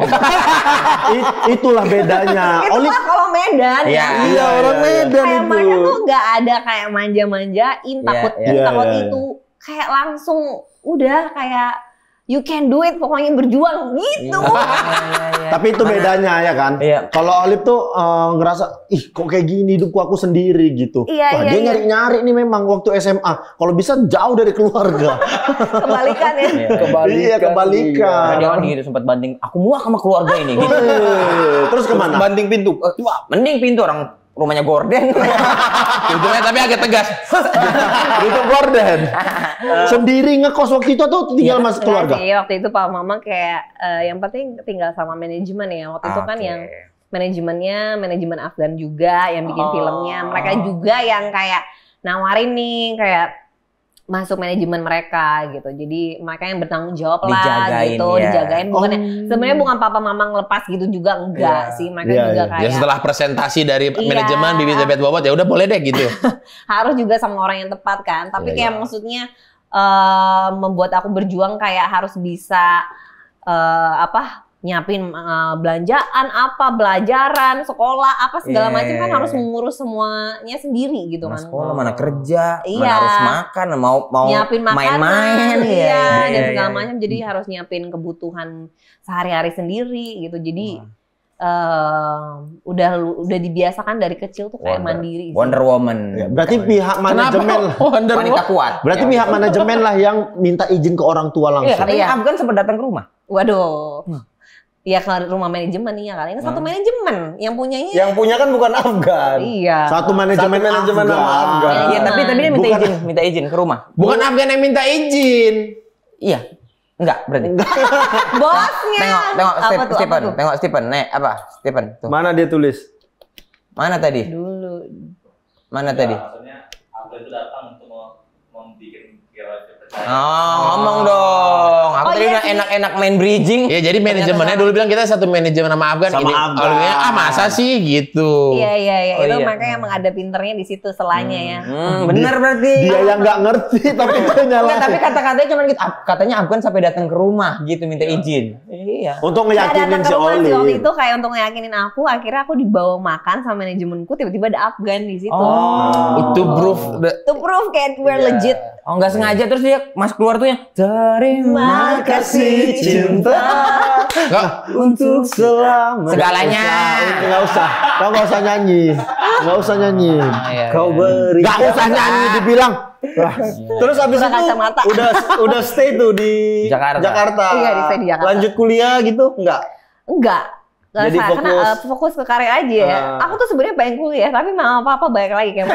Speaker 4: Itulah bedanya.
Speaker 2: Itu lah kalau Medan
Speaker 7: Iya,
Speaker 2: ya.
Speaker 6: Iya, orang Medan
Speaker 2: Kayak
Speaker 6: itu.
Speaker 2: mereka tuh nggak ada kayak manja-manjain, takut
Speaker 7: iya,
Speaker 2: takut
Speaker 4: iya.
Speaker 2: itu, kayak langsung udah kayak you can do it, pokoknya berjuang gitu.
Speaker 4: Tapi itu bedanya ya kan.
Speaker 7: Iya.
Speaker 4: Kalau Olive tuh ngerasa, ih kok kayak gini hidupku aku sendiri gitu.
Speaker 2: Iya,
Speaker 4: Wah,
Speaker 2: iya,
Speaker 4: dia
Speaker 2: iya.
Speaker 4: nyari-nyari nih memang waktu SMA. Kalau bisa jauh dari keluarga.
Speaker 2: Kebalikan ya.
Speaker 4: Iya, kebalikan.
Speaker 7: Dia kan gitu sempat banding, aku muak sama keluarga ini gitu.
Speaker 4: Terus kemana?
Speaker 6: Banding pintu.
Speaker 7: Mending pintu orang rumahnya gorden.
Speaker 3: Pintunya tapi agak tegas.
Speaker 4: Itu gorden. Sendiri ngekos waktu itu tuh tinggal mas keluarga.
Speaker 2: Iya, waktu itu Papa Mama kayak yang penting tinggal sama manajemen ya. Waktu itu kan yang manajemennya manajemen Afgan juga yang bikin filmnya. Mereka juga yang kayak nawarin nih kayak masuk manajemen mereka gitu. Jadi mereka yang bertanggung jawab lah
Speaker 7: Dijagain,
Speaker 2: gitu,
Speaker 7: ya.
Speaker 2: dijagain. Bukannya sebenarnya bukan Papa Mama ngelepas gitu juga enggak sih. Mereka juga kayak
Speaker 3: Ya setelah presentasi dari
Speaker 2: Iya.
Speaker 3: manajemen Bibit Bebet Bobot ya udah boleh deh gitu.
Speaker 2: harus juga sama orang yang tepat kan. Tapi
Speaker 3: Iya,
Speaker 2: kayak maksudnya membuat aku berjuang kayak harus bisa nyiapin belanjaan apa, belajaran, sekolah apa segala macam kan harus mengurus semuanya sendiri gitu
Speaker 7: Mana
Speaker 2: kan.
Speaker 7: sekolah, mana kerja,
Speaker 2: Iya.
Speaker 7: mana harus makan, mau
Speaker 2: Nyiapin makanan,
Speaker 7: main-main
Speaker 2: iya, dan
Speaker 7: iya,
Speaker 2: segala
Speaker 7: iya.
Speaker 2: macam. Jadi harus nyiapin kebutuhan sehari-hari sendiri gitu. Jadi udah dibiasakan dari kecil tuh kayak mandiri sih.
Speaker 7: Wonder Woman.
Speaker 4: Ya, berarti pihak manajemen.
Speaker 3: Wonder
Speaker 7: Wanita kuat.
Speaker 4: Berarti pihak manajemen lah yang minta izin ke orang tua
Speaker 7: Iya,
Speaker 4: langsung.
Speaker 7: katanya
Speaker 2: Iya.
Speaker 7: Afgan sempat datang ke rumah.
Speaker 2: Waduh. Iya ke rumah manajemen iya kali. Ini satu manajemen yang punyanya.
Speaker 6: Yang punya kan bukan Afgan.
Speaker 2: Iya.
Speaker 4: Satu manajemen
Speaker 6: manajemen
Speaker 4: Afgan.
Speaker 6: sama Afgan.
Speaker 7: Iya, tapi dia minta
Speaker 4: Bukan-
Speaker 7: minta izin ke rumah.
Speaker 3: Bukan Afgan yang minta izin.
Speaker 7: Iya. Enggak, berarti.
Speaker 2: Bosnya.
Speaker 7: Tengok
Speaker 2: Apa tuh?
Speaker 7: Stephen,
Speaker 2: Apa tuh?
Speaker 7: tengok Stephen. Apa? Stephen tuh.
Speaker 6: Mana dia tulis?
Speaker 7: Mana tadi?
Speaker 2: Dulu.
Speaker 7: Mana tadi?
Speaker 8: Maksudnya Abdul itu datang untuk membuat kira
Speaker 7: Ngomong dong. Aku
Speaker 2: Oh,
Speaker 7: tadi
Speaker 2: iya
Speaker 7: udah
Speaker 2: sih.
Speaker 7: enak-enak main bridging.
Speaker 3: Ya jadi manajemennya dulu bilang kita satu manajemen sama Afgan.
Speaker 4: Sama
Speaker 3: Ini
Speaker 4: Afgan.
Speaker 3: Olivianya, masa sih gitu.
Speaker 2: Iya
Speaker 7: Oh,
Speaker 2: itu
Speaker 7: iya.
Speaker 2: makanya emang ada pinternya di situ selanya ya.
Speaker 7: Bener berarti.
Speaker 4: Dia yang nggak ngerti tapi dia
Speaker 7: Enggak,
Speaker 4: nyalahin.
Speaker 7: tapi kata-katanya cuma gitu. Katanya Afgan sampai datang ke rumah gitu minta izin. Iya.
Speaker 4: Untuk
Speaker 2: Nggak
Speaker 4: ngeyakinin
Speaker 2: datang ke
Speaker 4: si
Speaker 2: rumah sih waktu
Speaker 4: Oli.
Speaker 2: itu kayak untuk ngeyakinin aku, akhirnya aku dibawa makan sama manajemenku, tiba-tiba ada Afgan di situ.
Speaker 3: Itu proof.
Speaker 2: Itu proof kayak we're legit.
Speaker 7: Oh, nggak sengaja terus dia mas keluar tuh ya. Terima kasih cinta
Speaker 4: Untuk selamanya.
Speaker 7: segalanya.
Speaker 4: Nggak usah. Kau nggak usah nyanyi. Nggak usah nyanyi.
Speaker 6: Kau beri.
Speaker 4: Nggak usah nyanyi dibilang. Wah,
Speaker 6: Terus abis
Speaker 2: Kurang
Speaker 6: itu
Speaker 2: kacamata.
Speaker 6: udah stay tuh di
Speaker 7: Jakarta.
Speaker 2: Iya, di stay di Jakarta.
Speaker 6: Lanjut kuliah gitu? Enggak.
Speaker 2: Enggak. Nggak
Speaker 6: Jadi
Speaker 2: usah, karena fokus ke karir aja ya. Aku tuh sebenarnya pengen kuliah, tapi mama papa balik lagi kayak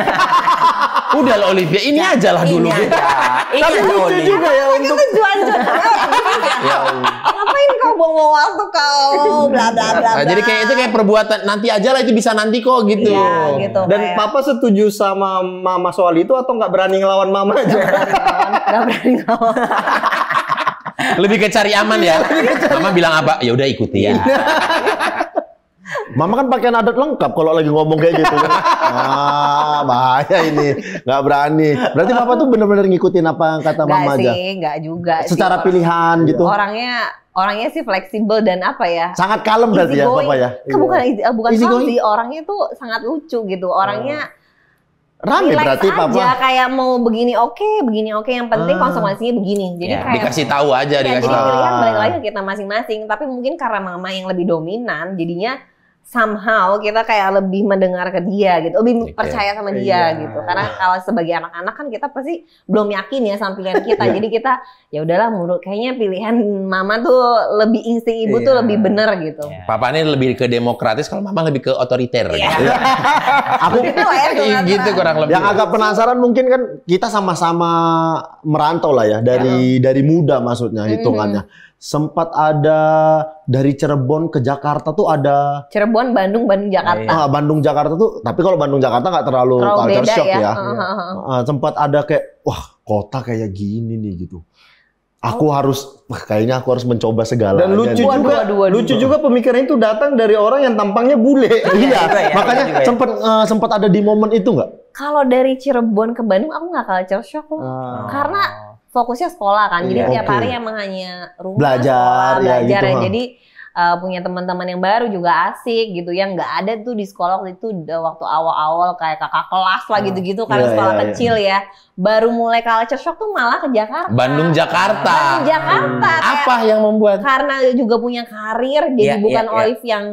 Speaker 3: Udah lah Olivia, ini aja lah dulu.
Speaker 7: Ini aja. Ini
Speaker 6: Tapi
Speaker 7: aja,
Speaker 6: lucu
Speaker 7: Oli.
Speaker 6: juga ya untuk
Speaker 2: tujuan-tujuan. Ngapain kau buang waktu kau? Bla bla bla.
Speaker 3: Nah, jadi kayak itu kayak perbuatan nanti aja lah itu bisa nanti kok gitu.
Speaker 2: Iya, gitu.
Speaker 6: dan
Speaker 2: kayak
Speaker 6: papa setuju sama mama soal itu atau nggak berani ngelawan mama aja?
Speaker 2: nggak berani ngomong.
Speaker 3: Lebih ke cari aman ya. Mama bilang apa? Ya udah ikuti ya.
Speaker 4: Mama kan pakaian adat lengkap kalau lagi ngomong kayak gitu. Bahaya ini. Nggak berani. Berarti papa tuh bener-bener ngikutin apa yang kata
Speaker 2: Nggak
Speaker 4: mama aja.
Speaker 2: sih, nggak juga. sih.
Speaker 4: Secara pilihan gitu.
Speaker 2: Orangnya sih fleksibel dan apa ya?
Speaker 4: Sangat kalem berarti ya
Speaker 2: Easy
Speaker 4: papa ya.
Speaker 2: Bukan
Speaker 4: Easy
Speaker 2: kalem
Speaker 4: going?
Speaker 2: sih, orangnya tuh sangat lucu gitu. Orangnya
Speaker 4: Rame
Speaker 2: relax
Speaker 4: berarti
Speaker 2: aja,
Speaker 4: papa.
Speaker 2: kayak mau begini oke, yang penting konsumasinya begini. Jadi
Speaker 7: Ya,
Speaker 2: kayak
Speaker 3: Dikasih tahu aja,
Speaker 2: ya,
Speaker 3: dikasih
Speaker 2: jadi
Speaker 3: tahu.
Speaker 2: pilihan balik lagi ke kita masing-masing. Tapi mungkin karena mama yang lebih dominan, jadinya somehow kita kayak lebih mendengar ke dia gitu, lebih percaya sama dia gitu. Karena kalau sebagai anak-anak kan kita pasti belum yakin ya sama pilihan kita. Jadi kita ya udahlah, menurut kayaknya pilihan mama tuh lebih insting ibu tuh lebih bener gitu.
Speaker 3: Papa ini lebih ke demokratis, kalau mama lebih ke otoriter.
Speaker 2: Iya.
Speaker 3: Gitu.
Speaker 4: Aku
Speaker 2: Gitu lah ya,
Speaker 3: Gitu kurang lebih.
Speaker 4: yang agak penasaran mungkin kan kita sama-sama merantau lah ya dari muda maksudnya hitungannya. Sempat ada dari Cirebon ke Jakarta tuh ada
Speaker 2: Cirebon, Bandung, Jakarta.
Speaker 4: Bandung Jakarta tuh, tapi kalau Bandung Jakarta nggak terlalu culture
Speaker 2: beda
Speaker 4: shock
Speaker 2: ya.
Speaker 4: ya. Sempat ada kayak wah kota kayak gini nih gitu. Kayaknya aku harus mencoba segala.
Speaker 6: Dan lucu
Speaker 2: Waduh,
Speaker 6: juga,
Speaker 2: waduh, waduh.
Speaker 6: lucu juga pemikiran itu datang dari orang yang tampangnya bule.
Speaker 4: Iya,
Speaker 7: juga ya,
Speaker 4: makanya
Speaker 7: juga ya.
Speaker 4: sempat ada di momen itu nggak?
Speaker 2: Kalau dari Cirebon ke Bandung aku nggak culture shock loh. Karena fokusnya sekolah kan. Jadi
Speaker 4: Iya,
Speaker 2: tiap
Speaker 4: oke.
Speaker 2: hari emang hanya rumah,
Speaker 4: Belajar,
Speaker 2: sekolah,
Speaker 4: ya
Speaker 2: belajar
Speaker 4: gitu,
Speaker 2: ya.
Speaker 4: ha.
Speaker 2: Jadi punya teman-teman yang baru juga asik gitu, yang nggak ada tuh di sekolah waktu itu, waktu awal-awal kayak kakak kelas lah gitu-gitu karena sekolah kecil ya. Baru mulai culture shock tuh malah ke Jakarta.
Speaker 3: Bandung, Jakarta. Apa yang membuat?
Speaker 2: Karena juga punya karir, jadi bukan Olive yang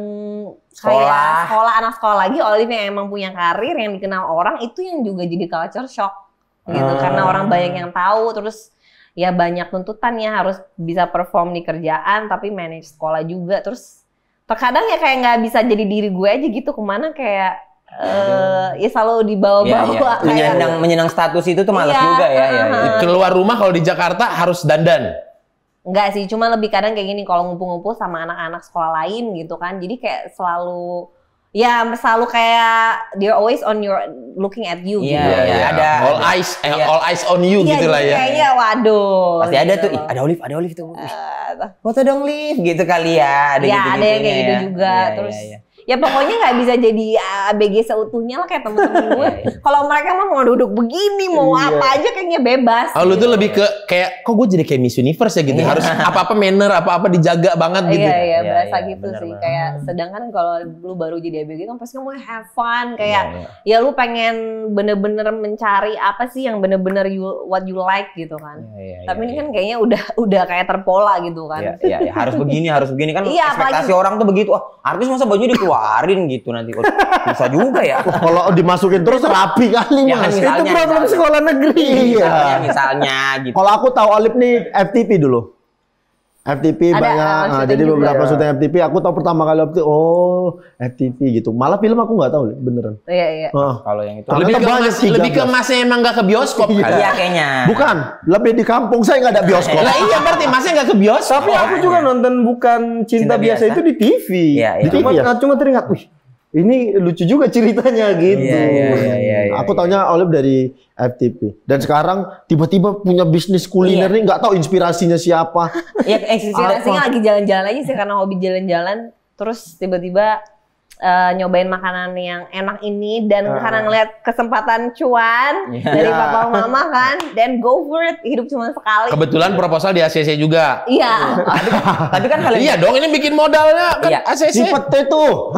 Speaker 2: kayak anak sekolah lagi, Olive yang emang punya karir yang dikenal orang, itu yang juga jadi culture shock gitu. Karena orang banyak yang tahu, terus ya banyak tuntutan ya, harus bisa perform di kerjaan tapi manage sekolah juga, terus terkadang ya kayak nggak bisa jadi diri gue aja gitu, kemana kayak ya selalu dibawa-bawa.
Speaker 7: Menyenang status itu tuh malas juga ya.
Speaker 3: Keluar rumah kalau di Jakarta harus dandan.
Speaker 2: Enggak sih, cuma lebih kadang kayak gini kalau ngumpul-ngumpul sama anak-anak sekolah lain gitu kan, jadi kayak selalu kayak they're always on your looking at you gitu.
Speaker 7: Ada
Speaker 3: all eyes on you gitu lah ya.
Speaker 2: Kayaknya waduh.
Speaker 7: Pasti ada tuh, ada Olive tuh. Foto dong Liv gitu kali ya.
Speaker 2: Ada yang kayak gitu juga. Terus ya pokoknya nggak bisa jadi ABG seutuhnya lah kayak temen-temen gue. Kalau mereka mah mau duduk begini, mau apa aja kayaknya bebas.
Speaker 3: Lu tuh lebih ke kayak kok gue jadi kayak Miss Universe ya gitu. Harus apa-apa manner, apa-apa dijaga banget gitu.
Speaker 2: Iya, berasa gitu sih. Kayak sedangkan kalau lu baru jadi ABG kan pasti kamu have fun, kayak ya lu pengen bener-bener mencari apa sih yang bener-bener what you like gitu kan. Tapi ini kan kayaknya udah kayak terpola gitu kan.
Speaker 7: Iya, harus begini kan ekspektasi orang tuh begitu. Artis masa baju dikeluarin gitu nanti. Bisa juga ya.
Speaker 4: Kalau dimasukin terus rapi kali Mas.
Speaker 6: Itu problem sekolah negeri.
Speaker 7: Misalnya gitu.
Speaker 4: Kalau aku tahu Olive nih FTP dulu. FTP banyak, jadi beberapa syuting FTP. Aku tahu pertama kali FTP gitu. Malah film aku nggak tahu, beneran.
Speaker 2: Iya.
Speaker 7: Kalau yang itu
Speaker 3: lebih ke masnya emang nggak ke bioskop kan?
Speaker 7: Iya kayaknya.
Speaker 4: Bukan, lebih di kampung saya nggak ada bioskop.
Speaker 3: Lah iya berarti masnya nggak ke bioskop.
Speaker 6: Tapi aku juga nonton Bukan Cinta Biasa itu di TV. Cuma teringat, wih, ini lucu juga ceritanya gitu.
Speaker 7: Iya.
Speaker 4: Aku taunya Olive dari FTP. Dan sekarang tiba-tiba punya bisnis kuliner nih, nggak tahu inspirasinya siapa.
Speaker 2: Iya, inspirasinya lagi jalan-jalan aja sih karena hobi jalan-jalan. Terus tiba-tiba nyobain makanan yang enak ini dan karena ngeliat kesempatan cuan dari papa mama kan, dan go for it, hidup cuma sekali.
Speaker 3: Kebetulan proposal di ACC juga.
Speaker 2: Iya.
Speaker 7: Tapi kan
Speaker 3: iya dong, ini bikin modalnya kan ACC.
Speaker 4: Sipet tuh.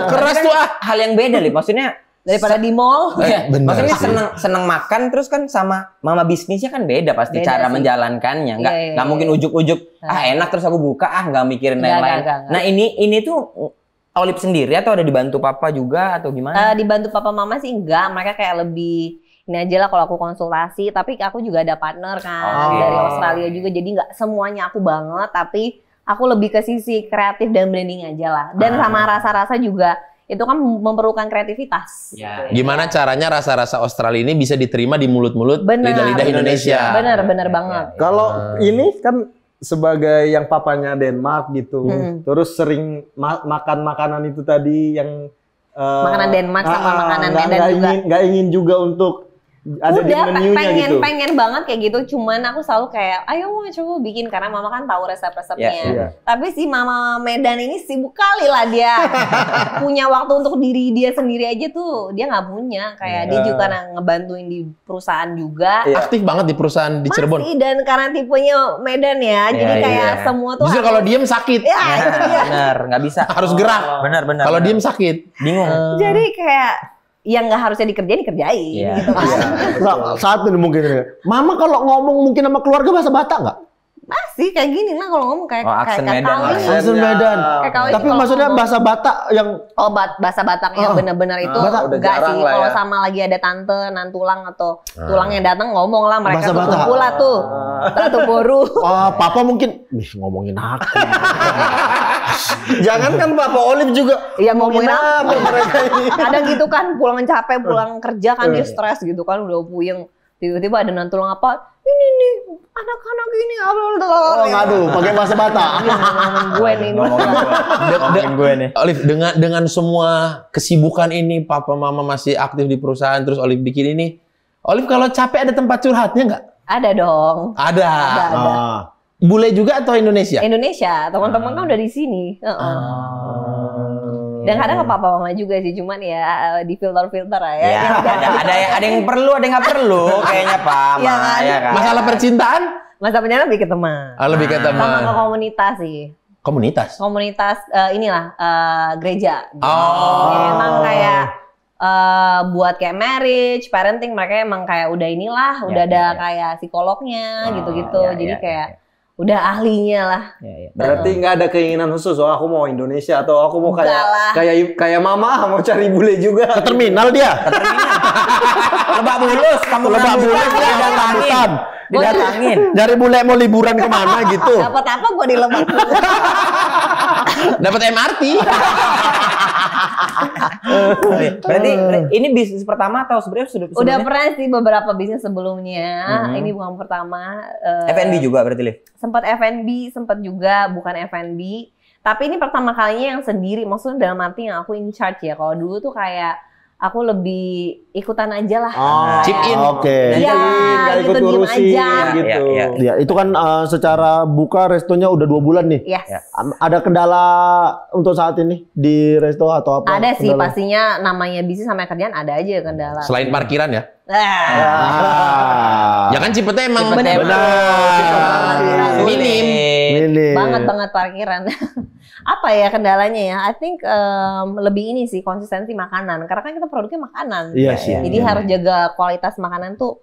Speaker 3: Keras tuh
Speaker 7: hal yang beda nih, maksudnya
Speaker 2: daripada di mall.
Speaker 7: Maksudnya seneng makan terus kan sama mama bisnisnya kan beda pasti cara menjalankannya. Nggak mungkin ujuk-ujuk enak terus aku buka nggak mikirin yang lain. Nah ini tuh Olive sendiri atau ada dibantu papa juga atau gimana?
Speaker 2: Dibantu papa mama sih enggak, mereka kayak lebih ini aja lah kalau aku konsultasi, tapi aku juga ada partner kan dari Australia juga, jadi nggak semuanya aku banget, tapi aku lebih ke sisi kreatif dan branding aja lah. Dan sama rasa-rasa juga itu kan memerlukan kreativitas.
Speaker 3: Gimana caranya rasa-rasa Australia ini bisa diterima di mulut-mulut lidah-lidah Indonesia?
Speaker 2: Bener banget.
Speaker 6: Kalau ini kan sebagai yang papanya Denmark gitu, terus sering makan makanan itu tadi yang
Speaker 2: makanan Denmark sama makanan Medan juga.
Speaker 6: Nggak ingin juga untuk ada di menunya gitu.
Speaker 2: Pengen banget kayak gitu, cuman aku selalu kayak ayo mau coba bikin karena mama kan tahu resep-resepnya. Tapi si mama Medan ini sibuk kali lah dia. Punya waktu untuk diri dia sendiri aja tuh dia nggak punya. Kayak dia juga ngebantuin di perusahaan juga.
Speaker 3: Aktif banget di perusahaan di Cirebon.
Speaker 2: Masih, dan karena tipenya Medan ya, jadi kayak semua tuh
Speaker 3: justru kalau diem sakit.
Speaker 7: Bener, nggak bisa.
Speaker 3: Harus gerak.
Speaker 7: Bener.
Speaker 3: Kalau diem sakit.
Speaker 7: Bingung.
Speaker 2: Jadi kayak yang nggak harusnya dikerjain gitu kan.
Speaker 4: Saat ini mungkin Mama kalau ngomong mungkin sama keluarga bahasa Batak nggak?
Speaker 2: Masih kayak gini lah kalau ngomong kayak
Speaker 7: aksen Medan.
Speaker 4: Aksen Medan. Tapi maksudnya bahasa Batak yang
Speaker 2: bahasa Batak yang benar-benar itu enggak sih. Kalau sama lagi ada tante, nantulang atau tulang yang datang ngomong lah mereka kumpul lah tuh. Satu boru.
Speaker 4: Papa mungkin ngomongin aku.
Speaker 6: Jangan kan Papa Olive juga
Speaker 2: ngomongin
Speaker 6: apa mereka ini.
Speaker 2: Kadang gitu kan pulang capek, pulang kerja kan dia stres gitu kan, udah puyeng. Tiba-tiba ada nantulang apa? Ini nih anak-anak ini
Speaker 4: ngaduh pakai bahasa Batak.
Speaker 2: Gue nih.
Speaker 3: Olive dengan semua kesibukan ini, papa mama masih aktif di perusahaan, terus Olive bikin ini. Olive kalau capek ada tempat curhatnya nggak?
Speaker 2: Ada dong.
Speaker 3: Ada. Bule juga atau Indonesia?
Speaker 2: Indonesia, teman-teman kan udah di sini. Dan kadang ke papa mama juga sih, cuman ya di filter ya.
Speaker 7: Ada yang perlu, ada yang nggak perlu kayaknya Pak.
Speaker 2: Iya kan?
Speaker 3: Masalah percintaan?
Speaker 2: Masalah percintaan lebih ke teman.
Speaker 3: Lebih ke teman.
Speaker 2: Sama ke komunitas sih.
Speaker 3: Komunitas.
Speaker 2: Gereja.
Speaker 3: Oh.
Speaker 2: Emang kayak buat kayak marriage, parenting, mereka emang kayak udah inilah, udah ada kayak psikolognya gitu-gitu. Jadi kayak udah ahlinya lah.
Speaker 6: Berarti nggak ada keinginan khusus, oh aku mau Indonesia atau aku mau
Speaker 2: Enggak lah.
Speaker 6: kayak mama mau cari bule juga.
Speaker 4: Ke terminal dia.
Speaker 7: Lebak Bulus, kamu
Speaker 4: Lebak Bulus dia mau rambutan.
Speaker 7: didatangin.
Speaker 4: Dari bule mau liburan kemana gitu.
Speaker 2: Dapat apa gua di Lebak Bulus?
Speaker 3: Dapat MRT.
Speaker 7: Berarti ini bisnis pertama atau sebenarnya sudah
Speaker 2: Udah
Speaker 7: sebelumnya?
Speaker 2: pernah sih beberapa bisnis sebelumnya. Ini bukan pertama.
Speaker 7: F&B juga berarti, Liv?
Speaker 2: Sempat F&B, sempat juga bukan F&B. Tapi ini pertama kalinya yang sendiri. Maksudnya dalam arti yang aku in charge ya. Kalau dulu tuh kayak aku lebih ikutan aja lah.
Speaker 3: Chip in.
Speaker 4: Oke.
Speaker 2: Iya,
Speaker 6: nggak ikut
Speaker 2: gitu, diem
Speaker 6: ngurusin
Speaker 2: aja.
Speaker 6: gitu.
Speaker 4: Ya, itu kan secara buka restonya udah 2 bulan nih.
Speaker 2: Yes.
Speaker 4: Ada kendala untuk saat ini di resto atau apa?
Speaker 2: Ada sih,
Speaker 4: kendala?
Speaker 2: pastinya namanya bisnis sama kerjaan ada aja kendala.
Speaker 3: Selain parkiran ya.
Speaker 4: Ah.
Speaker 3: Ya kan Cipete emang
Speaker 2: Bener.
Speaker 3: minim.
Speaker 4: Ini.
Speaker 2: Banget parkiran. Apa ya kendalanya ya? I think lebih ini sih konsistensi makanan. Karena kan kita produknya makanan.
Speaker 4: Iya sih.
Speaker 2: Jadi harus jaga kualitas makanan tuh.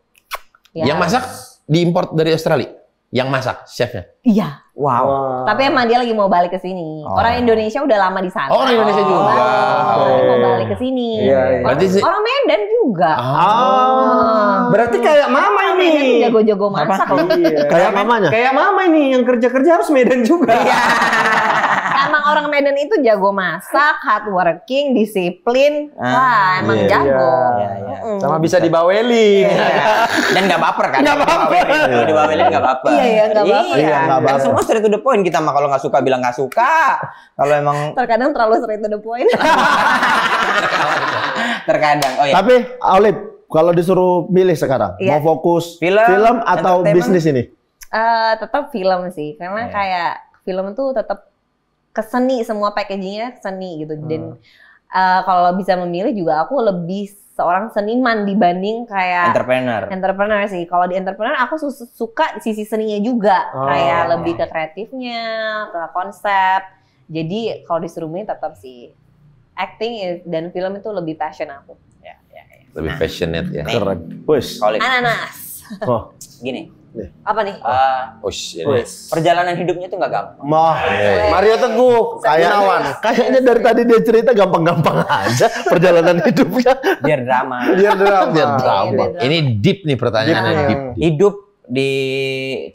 Speaker 2: Ya.
Speaker 3: Yang masak diimport dari Australia. Yang masak chefnya.
Speaker 2: Iya.
Speaker 7: Wow.
Speaker 2: Tapi emang dia lagi mau balik ke sini. Orang Indonesia udah lama di sana.
Speaker 3: Oh, orang Indonesia juga.
Speaker 2: Mau balik ke sini.
Speaker 6: Iya.
Speaker 3: Berarti
Speaker 2: Orang Medan juga.
Speaker 6: Berarti kayak mama
Speaker 2: Orang
Speaker 6: ini.
Speaker 2: Medan tuh jago-jago masak loh.
Speaker 6: Iya.
Speaker 4: Kayak mamanya.
Speaker 6: Kayak mama ini yang kerja-kerja harus Medan juga.
Speaker 2: Emang orang Medan itu jago masak, hardworking, disiplin. Wah, emang jago.
Speaker 6: Sama bisa dibawelin.
Speaker 7: Dan nggak baper kan?
Speaker 6: Nggak baper.
Speaker 7: Kalau dibawelin nggak baper.
Speaker 2: Iya, nggak baper.
Speaker 4: Iya, nggak
Speaker 7: Dan
Speaker 4: baper.
Speaker 7: semua straight to the point kita mah, kalau nggak suka bilang nggak suka. Kalau emang
Speaker 2: Terkadang terlalu straight to the point.
Speaker 7: terkadang. Oh ya.
Speaker 4: Tapi Olip, kalau disuruh milih sekarang,
Speaker 2: Iya.
Speaker 4: mau fokus
Speaker 7: Film,
Speaker 4: atau
Speaker 7: entertainment?
Speaker 4: bisnis ini?
Speaker 2: Tetap film sih, karena kayak film tuh tetap keseni, semua packagingnya keseni gitu. Dan kalau bisa memilih juga aku lebih seorang seniman dibanding kayak entrepreneur sih. Kalau di entrepreneur aku suka sisi seninya juga, kayak lebih ke kreatifnya, ke konsep. Jadi kalau disuruh milih tetap sih acting dan film itu lebih passion aku.
Speaker 3: Lebih passionate ya.
Speaker 4: Keren. Push.
Speaker 2: Ananas.
Speaker 4: Oh.
Speaker 7: Gini.
Speaker 2: Apa nih?
Speaker 7: Perjalanan hidupnya tuh nggak gampang.
Speaker 6: Mario Teguh,
Speaker 4: Kayaknya dari tadi dia cerita gampang-gampang aja perjalanan hidupnya.
Speaker 7: Biar drama.
Speaker 4: Biar drama.
Speaker 2: Drama.
Speaker 3: Ini deep nih pertanyaannya. Deep.
Speaker 7: Hidup di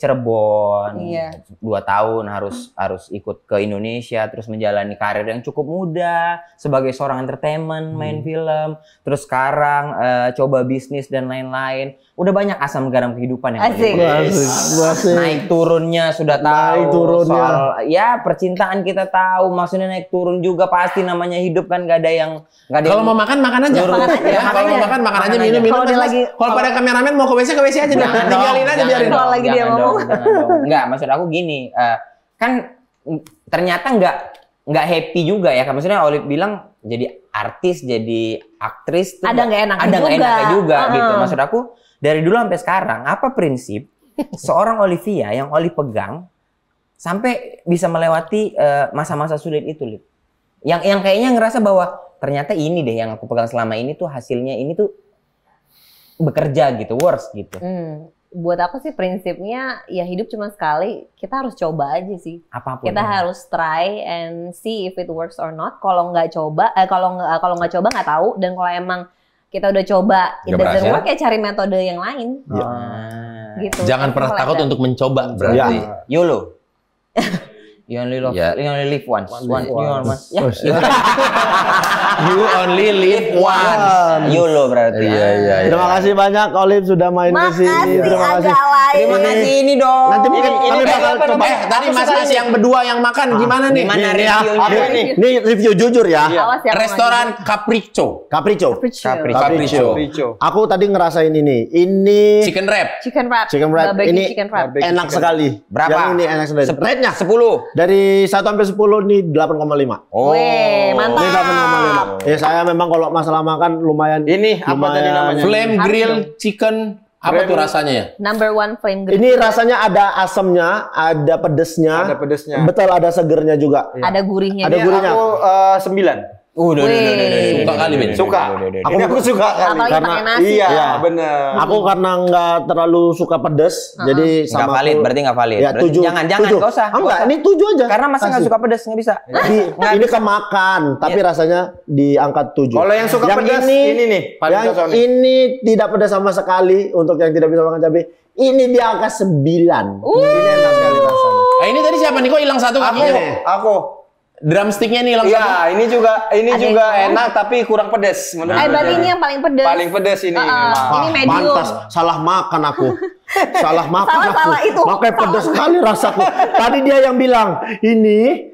Speaker 7: Cirebon,
Speaker 2: Iya.
Speaker 7: 2 tahun harus ikut ke Indonesia, terus menjalani karir yang cukup muda sebagai seorang entertainment, main film, terus sekarang coba bisnis dan lain-lain. Udah banyak asam garam kehidupan yang
Speaker 2: Asik.
Speaker 7: naik turunnya sudah tahu,
Speaker 4: Naik turunnya.
Speaker 7: soal ya percintaan kita tahu, maksudnya naik turun juga pasti, namanya hidup kan nggak ada yang
Speaker 3: Kalau mau makan aja.
Speaker 2: Makan aja.
Speaker 3: Ya, kalau mau makan aja, minum.
Speaker 2: Kalau dia lagi-
Speaker 3: Kalau pada kameramen mau ke WC aja deh. Tinggalin aja biarin.
Speaker 2: Kalau lagi dia ngomong.
Speaker 7: Enggak, maksud aku gini, kan ternyata nggak happy juga ya. Maksudnya Olip bilang jadi artis, jadi aktris tuh
Speaker 2: Ada nggak enaknya
Speaker 7: ada nggak
Speaker 2: juga.
Speaker 7: enaknya juga gitu. Maksud aku dari dulu sampai sekarang, apa prinsip seorang Olivia yang Oli pegang sampai bisa melewati masa-masa sulit itu, Lip? Yang kayaknya ngerasa bahwa ternyata ini deh yang aku pegang selama ini tuh hasilnya ini tuh bekerja gitu, works gitu.
Speaker 2: Buat aku sih prinsipnya ya hidup cuma sekali, kita harus coba aja sih.
Speaker 7: Apapun.
Speaker 2: Kita harus try and see if it works or not. Kalau nggak coba, kalau nggak coba nggak tahu. Dan kalau emang kita udah coba it
Speaker 3: Nggak
Speaker 2: doesn't
Speaker 3: berhasil.
Speaker 2: work, ya cari metode yang lain. Gitu.
Speaker 3: Jangan pernah
Speaker 2: Simple
Speaker 3: takut
Speaker 2: like that.
Speaker 3: untuk mencoba berarti.
Speaker 7: YOLO. You only
Speaker 3: Ya.
Speaker 7: live once. You once. Ya.
Speaker 3: You only live once.
Speaker 7: YOLO berarti.
Speaker 3: Iya.
Speaker 4: Terima kasih banyak Olip sudah main ke sini.
Speaker 2: Makasih
Speaker 4: Terima kasih.
Speaker 2: agak lain.
Speaker 7: Terima kasih ini dong.
Speaker 4: Nanti mungkin kami bakal coba.
Speaker 3: Tadi Mas yang berdua yang makan gimana nih?
Speaker 7: Gimana
Speaker 4: Ini ya,
Speaker 7: reviewnya?
Speaker 4: ini review jujur ya.
Speaker 2: Awas ya,
Speaker 3: Restoran Capriccio.
Speaker 4: Capriccio.
Speaker 3: Capriccio.
Speaker 4: Aku tadi ngerasain ini. Ini
Speaker 3: Chicken wrap.
Speaker 2: Chicken wrap.
Speaker 4: Chicken wrap.
Speaker 2: Barbecue
Speaker 4: Ini
Speaker 2: chicken wrap.
Speaker 4: enak sekali.
Speaker 7: Berapa?
Speaker 4: Yang ini enak sekali. Rate-nya
Speaker 7: 10.
Speaker 4: dari 1 sampai 10 nih 8,5.
Speaker 7: Oh.
Speaker 2: Weh, mantap.
Speaker 4: Ini 8,5. Ya saya memang kalau masalah makan lumayan.
Speaker 6: Ini apa tadi namanya?
Speaker 3: Flame
Speaker 2: Harus
Speaker 3: grill
Speaker 2: dong.
Speaker 3: chicken Apa tuh rasanya ya?
Speaker 2: Number one flame grill.
Speaker 4: Ini rasanya ada asamnya, ada pedesnya.
Speaker 6: Ada pedesnya.
Speaker 4: Betul, ada segernya juga.
Speaker 2: Ada gurihnya.
Speaker 4: Ada
Speaker 2: juga.
Speaker 4: gurihnya.
Speaker 6: Aku 9.
Speaker 3: Suka kali, Ben.
Speaker 6: Suka. Ini aku suka kali.
Speaker 2: Apalagi
Speaker 4: Karena-
Speaker 2: pakai nasi.
Speaker 6: Iya,
Speaker 4: Iya.
Speaker 6: bener.
Speaker 4: Aku karena nggak terlalu suka pedes, jadi
Speaker 7: Nggak
Speaker 4: sama
Speaker 7: valid,
Speaker 4: aku-
Speaker 7: berarti nggak valid.
Speaker 4: Ya,
Speaker 7: Berarti
Speaker 4: 7.
Speaker 7: jangan, nggak usah.
Speaker 4: Enggak, ini 7 aja.
Speaker 7: Karena masa nggak
Speaker 4: Kasih.
Speaker 7: suka pedas nggak bisa.
Speaker 4: Ini kemakan, tapi rasanya diangkat 7.
Speaker 6: Kalau yang suka pedas, ini nih, paling
Speaker 4: yang
Speaker 6: cocok nih.
Speaker 4: ini tidak pedas sama sekali untuk yang tidak bisa makan cabai. Ini di angka 9. Ini enak sekali rasanya.
Speaker 3: Ini tadi siapa nih? Kok hilang satu kakinya?
Speaker 6: Aku.
Speaker 3: Drumsticknya nih hilang satu.
Speaker 6: Iya, ini juga
Speaker 2: yang
Speaker 6: enak tapi kurang pedes menurut
Speaker 2: Berarti
Speaker 6: gue.
Speaker 2: ini yang paling pedes.
Speaker 6: Paling pedes ini memang.
Speaker 2: Ini medium.
Speaker 4: Pantas, salah makan aku. Salah makan
Speaker 2: Salah
Speaker 4: aku.
Speaker 2: itu.
Speaker 4: Makanya pedas sekali rasaku. Tadi dia yang bilang, ini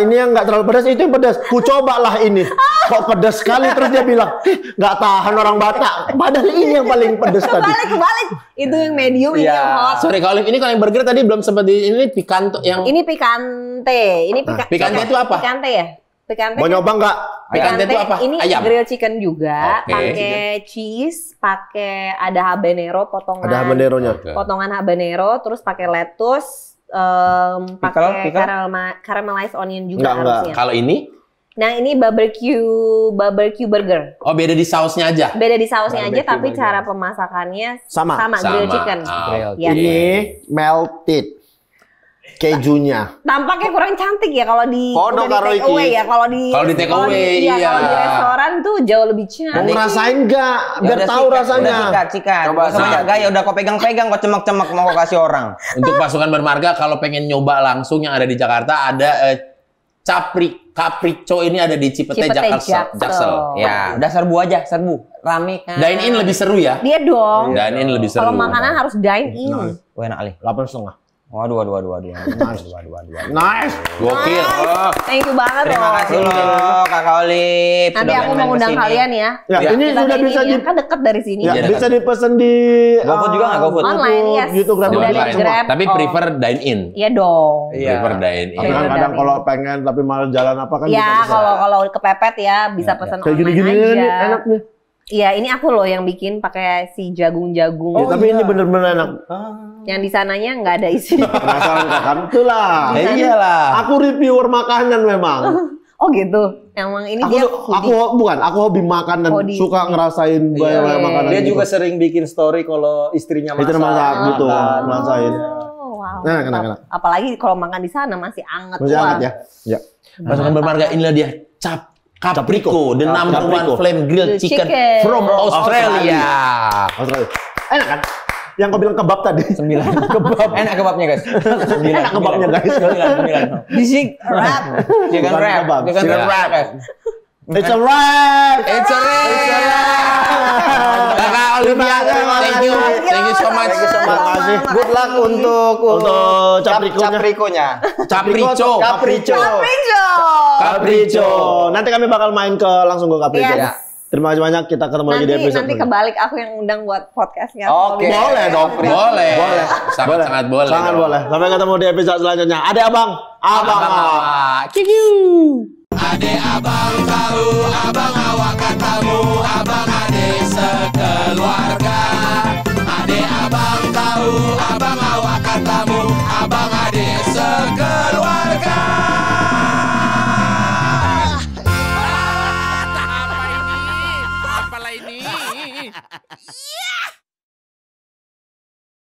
Speaker 4: yang nggak terlalu pedas, itu yang pedas. Ku cobalah ini. Kok pedas sekali, terus dia bilang, nggak tahan orang Batak. Padahal ini yang paling pedas tadi.
Speaker 2: Kebalik. Itu yang medium, ini
Speaker 6: Iya.
Speaker 2: yang hot.
Speaker 3: Sorry, kalau ini kalau yang burger tadi belum sempat ini pikanto yang
Speaker 2: Ini pikante. Ini
Speaker 3: pikante itu apa?
Speaker 2: Pikante ya? Pikante.
Speaker 4: Mau nyoba nggak?
Speaker 3: Pikante itu apa?
Speaker 2: Ini
Speaker 3: Ayam.
Speaker 2: grill chicken juga,
Speaker 3: Oke.
Speaker 2: pakai cheese, pakai ada habanero potongan.
Speaker 4: Ada habaneronya.
Speaker 2: Potongan habanero, terus pakai lettuce, pakai
Speaker 7: pickle?
Speaker 2: caramelized onion juga
Speaker 4: Enggak.
Speaker 2: harusnya.
Speaker 3: Kalau ini
Speaker 2: Nah ini barbecue burger.
Speaker 3: oh beda di sausnya aja.
Speaker 2: Beda di sausnya aja,
Speaker 6: Barbecue
Speaker 2: tapi
Speaker 6: burger.
Speaker 2: cara pemasakannya
Speaker 4: Sama.
Speaker 2: grill chicken.
Speaker 3: Ah,
Speaker 2: Ya.
Speaker 4: Ini melted kejunya.
Speaker 2: Tampaknya kurang cantik ya kalau di
Speaker 6: Podo
Speaker 2: udah
Speaker 6: karo
Speaker 2: di take away
Speaker 6: iki.
Speaker 2: ya. Kalau di
Speaker 3: take away,
Speaker 2: iya.
Speaker 3: iya.
Speaker 2: Kalau di restoran tuh jauh lebih
Speaker 4: Mau
Speaker 2: cantik.
Speaker 4: ngerasain nggak? Biar tahu rasanya.
Speaker 7: Sikat.
Speaker 6: Coba,
Speaker 7: Coba banyak gaya udah kau pegang-pegang, kau cemak-cemak mau kau kasih orang.
Speaker 3: Untuk pasukan bermarga kalau pengen nyoba langsung yang ada di Jakarta ada Capriccio ini ada di Cipete, Jaksel.
Speaker 7: Ya, udah serbu aja, serbu. Rame kan.
Speaker 3: Dine in lebih seru ya.
Speaker 2: Dia dong.
Speaker 3: Dine in lebih seru.
Speaker 2: Kalau makanan harus dine in.
Speaker 7: Wah, enak kali.
Speaker 4: 8,5.
Speaker 7: Waduh.
Speaker 4: Nice.
Speaker 3: Gokil. Oh.
Speaker 2: Thank you banget
Speaker 7: Terima
Speaker 2: loh.
Speaker 7: kasih loh, Kakak Olip.
Speaker 2: Nanti
Speaker 7: Sudah
Speaker 2: aku
Speaker 7: main-main
Speaker 2: mau undang
Speaker 7: kesini.
Speaker 2: kalian ya.
Speaker 4: Ya, ini
Speaker 2: Kita
Speaker 4: sudah
Speaker 2: ini
Speaker 4: bisa
Speaker 2: ya, kan deket dari sini.
Speaker 4: Ya,
Speaker 3: Iya,
Speaker 4: bisa dipesan di
Speaker 7: GoFood juga nggak, GoFood?
Speaker 2: Online, yes.
Speaker 4: YouTube Grab
Speaker 2: Udah
Speaker 4: Online.
Speaker 2: ada di
Speaker 3: Online.
Speaker 2: Grab.
Speaker 3: Tapi
Speaker 2: Oh.
Speaker 3: prefer dine in.
Speaker 2: Iya dong.
Speaker 6: Iya.
Speaker 3: Prefer dine in.
Speaker 4: Tapi kan
Speaker 2: Iya,
Speaker 4: kadang
Speaker 2: udah.
Speaker 4: kalau pengen tapi malah jalan apa kan
Speaker 2: Ya
Speaker 4: bisa.
Speaker 2: kalau kepepet ya bisa pesan
Speaker 4: Kayak
Speaker 2: online
Speaker 4: gini-gini
Speaker 2: aja.
Speaker 4: nih enak nih.
Speaker 2: Iya, ini aku loh yang bikin pakai si jagung-jagung.
Speaker 4: Ya, tapi ini bener-bener enak.
Speaker 2: Yang di sananya nggak ada isi.
Speaker 4: Penasaran kok kan? Itulah.
Speaker 3: Ya iyalah.
Speaker 4: Aku reviewer makanan memang.
Speaker 2: Oh gitu. Emang ini dia
Speaker 4: Aku hobi makan dan
Speaker 2: Hobi.
Speaker 4: suka ngerasain banyak
Speaker 2: Iya.
Speaker 4: makanan.
Speaker 6: Dia
Speaker 4: gitu.
Speaker 6: juga sering bikin story kalau istrinya masak.
Speaker 4: Itu masak gitu, ngerasain.
Speaker 2: Oh, wow.
Speaker 4: Enak.
Speaker 2: Apalagi kalau makan di sana masih anget.
Speaker 4: Masih
Speaker 2: Wah.
Speaker 4: hangat ya. Ya.
Speaker 3: Pasukan bermarga inilah dia Capriccio, the number
Speaker 4: Capriccio.
Speaker 3: one flame grilled chicken
Speaker 2: Chicken.
Speaker 3: from Australia.
Speaker 4: Australia. Enak kan? Yang kau bilang kebab tadi.
Speaker 7: 9. Kebab. Enak kebabnya, guys. 9.
Speaker 4: Enak kebabnya, guys.
Speaker 7: 9.
Speaker 2: Bisik wrap.
Speaker 7: Chicken
Speaker 4: Bukan
Speaker 7: wrap.
Speaker 4: kebab,
Speaker 7: Chicken
Speaker 3: chicken
Speaker 7: wrap.
Speaker 4: It's a wrap.
Speaker 3: It's a Kakak Olivia, thank you so much.
Speaker 6: Terima kasih. Good luck untuk
Speaker 4: Capriccio-nya.
Speaker 3: Capriccio.
Speaker 6: Capriccio.
Speaker 4: Capriccio. Nanti kami bakal main langsung ke Capriccio.
Speaker 2: Yes.
Speaker 4: Terima kasih banyak. Kita ketemu lagi di episode
Speaker 2: Nanti
Speaker 4: berikutnya.
Speaker 2: kebalik aku yang undang buat podcastnya.
Speaker 6: Oke.
Speaker 4: Boleh dong.
Speaker 3: Boleh. Sangat boleh.
Speaker 4: Sangat boleh. Sampai ketemu di episode selanjutnya. Ade abang. Abang.
Speaker 5: Ade abang tahu, abang awak katamu, abang ade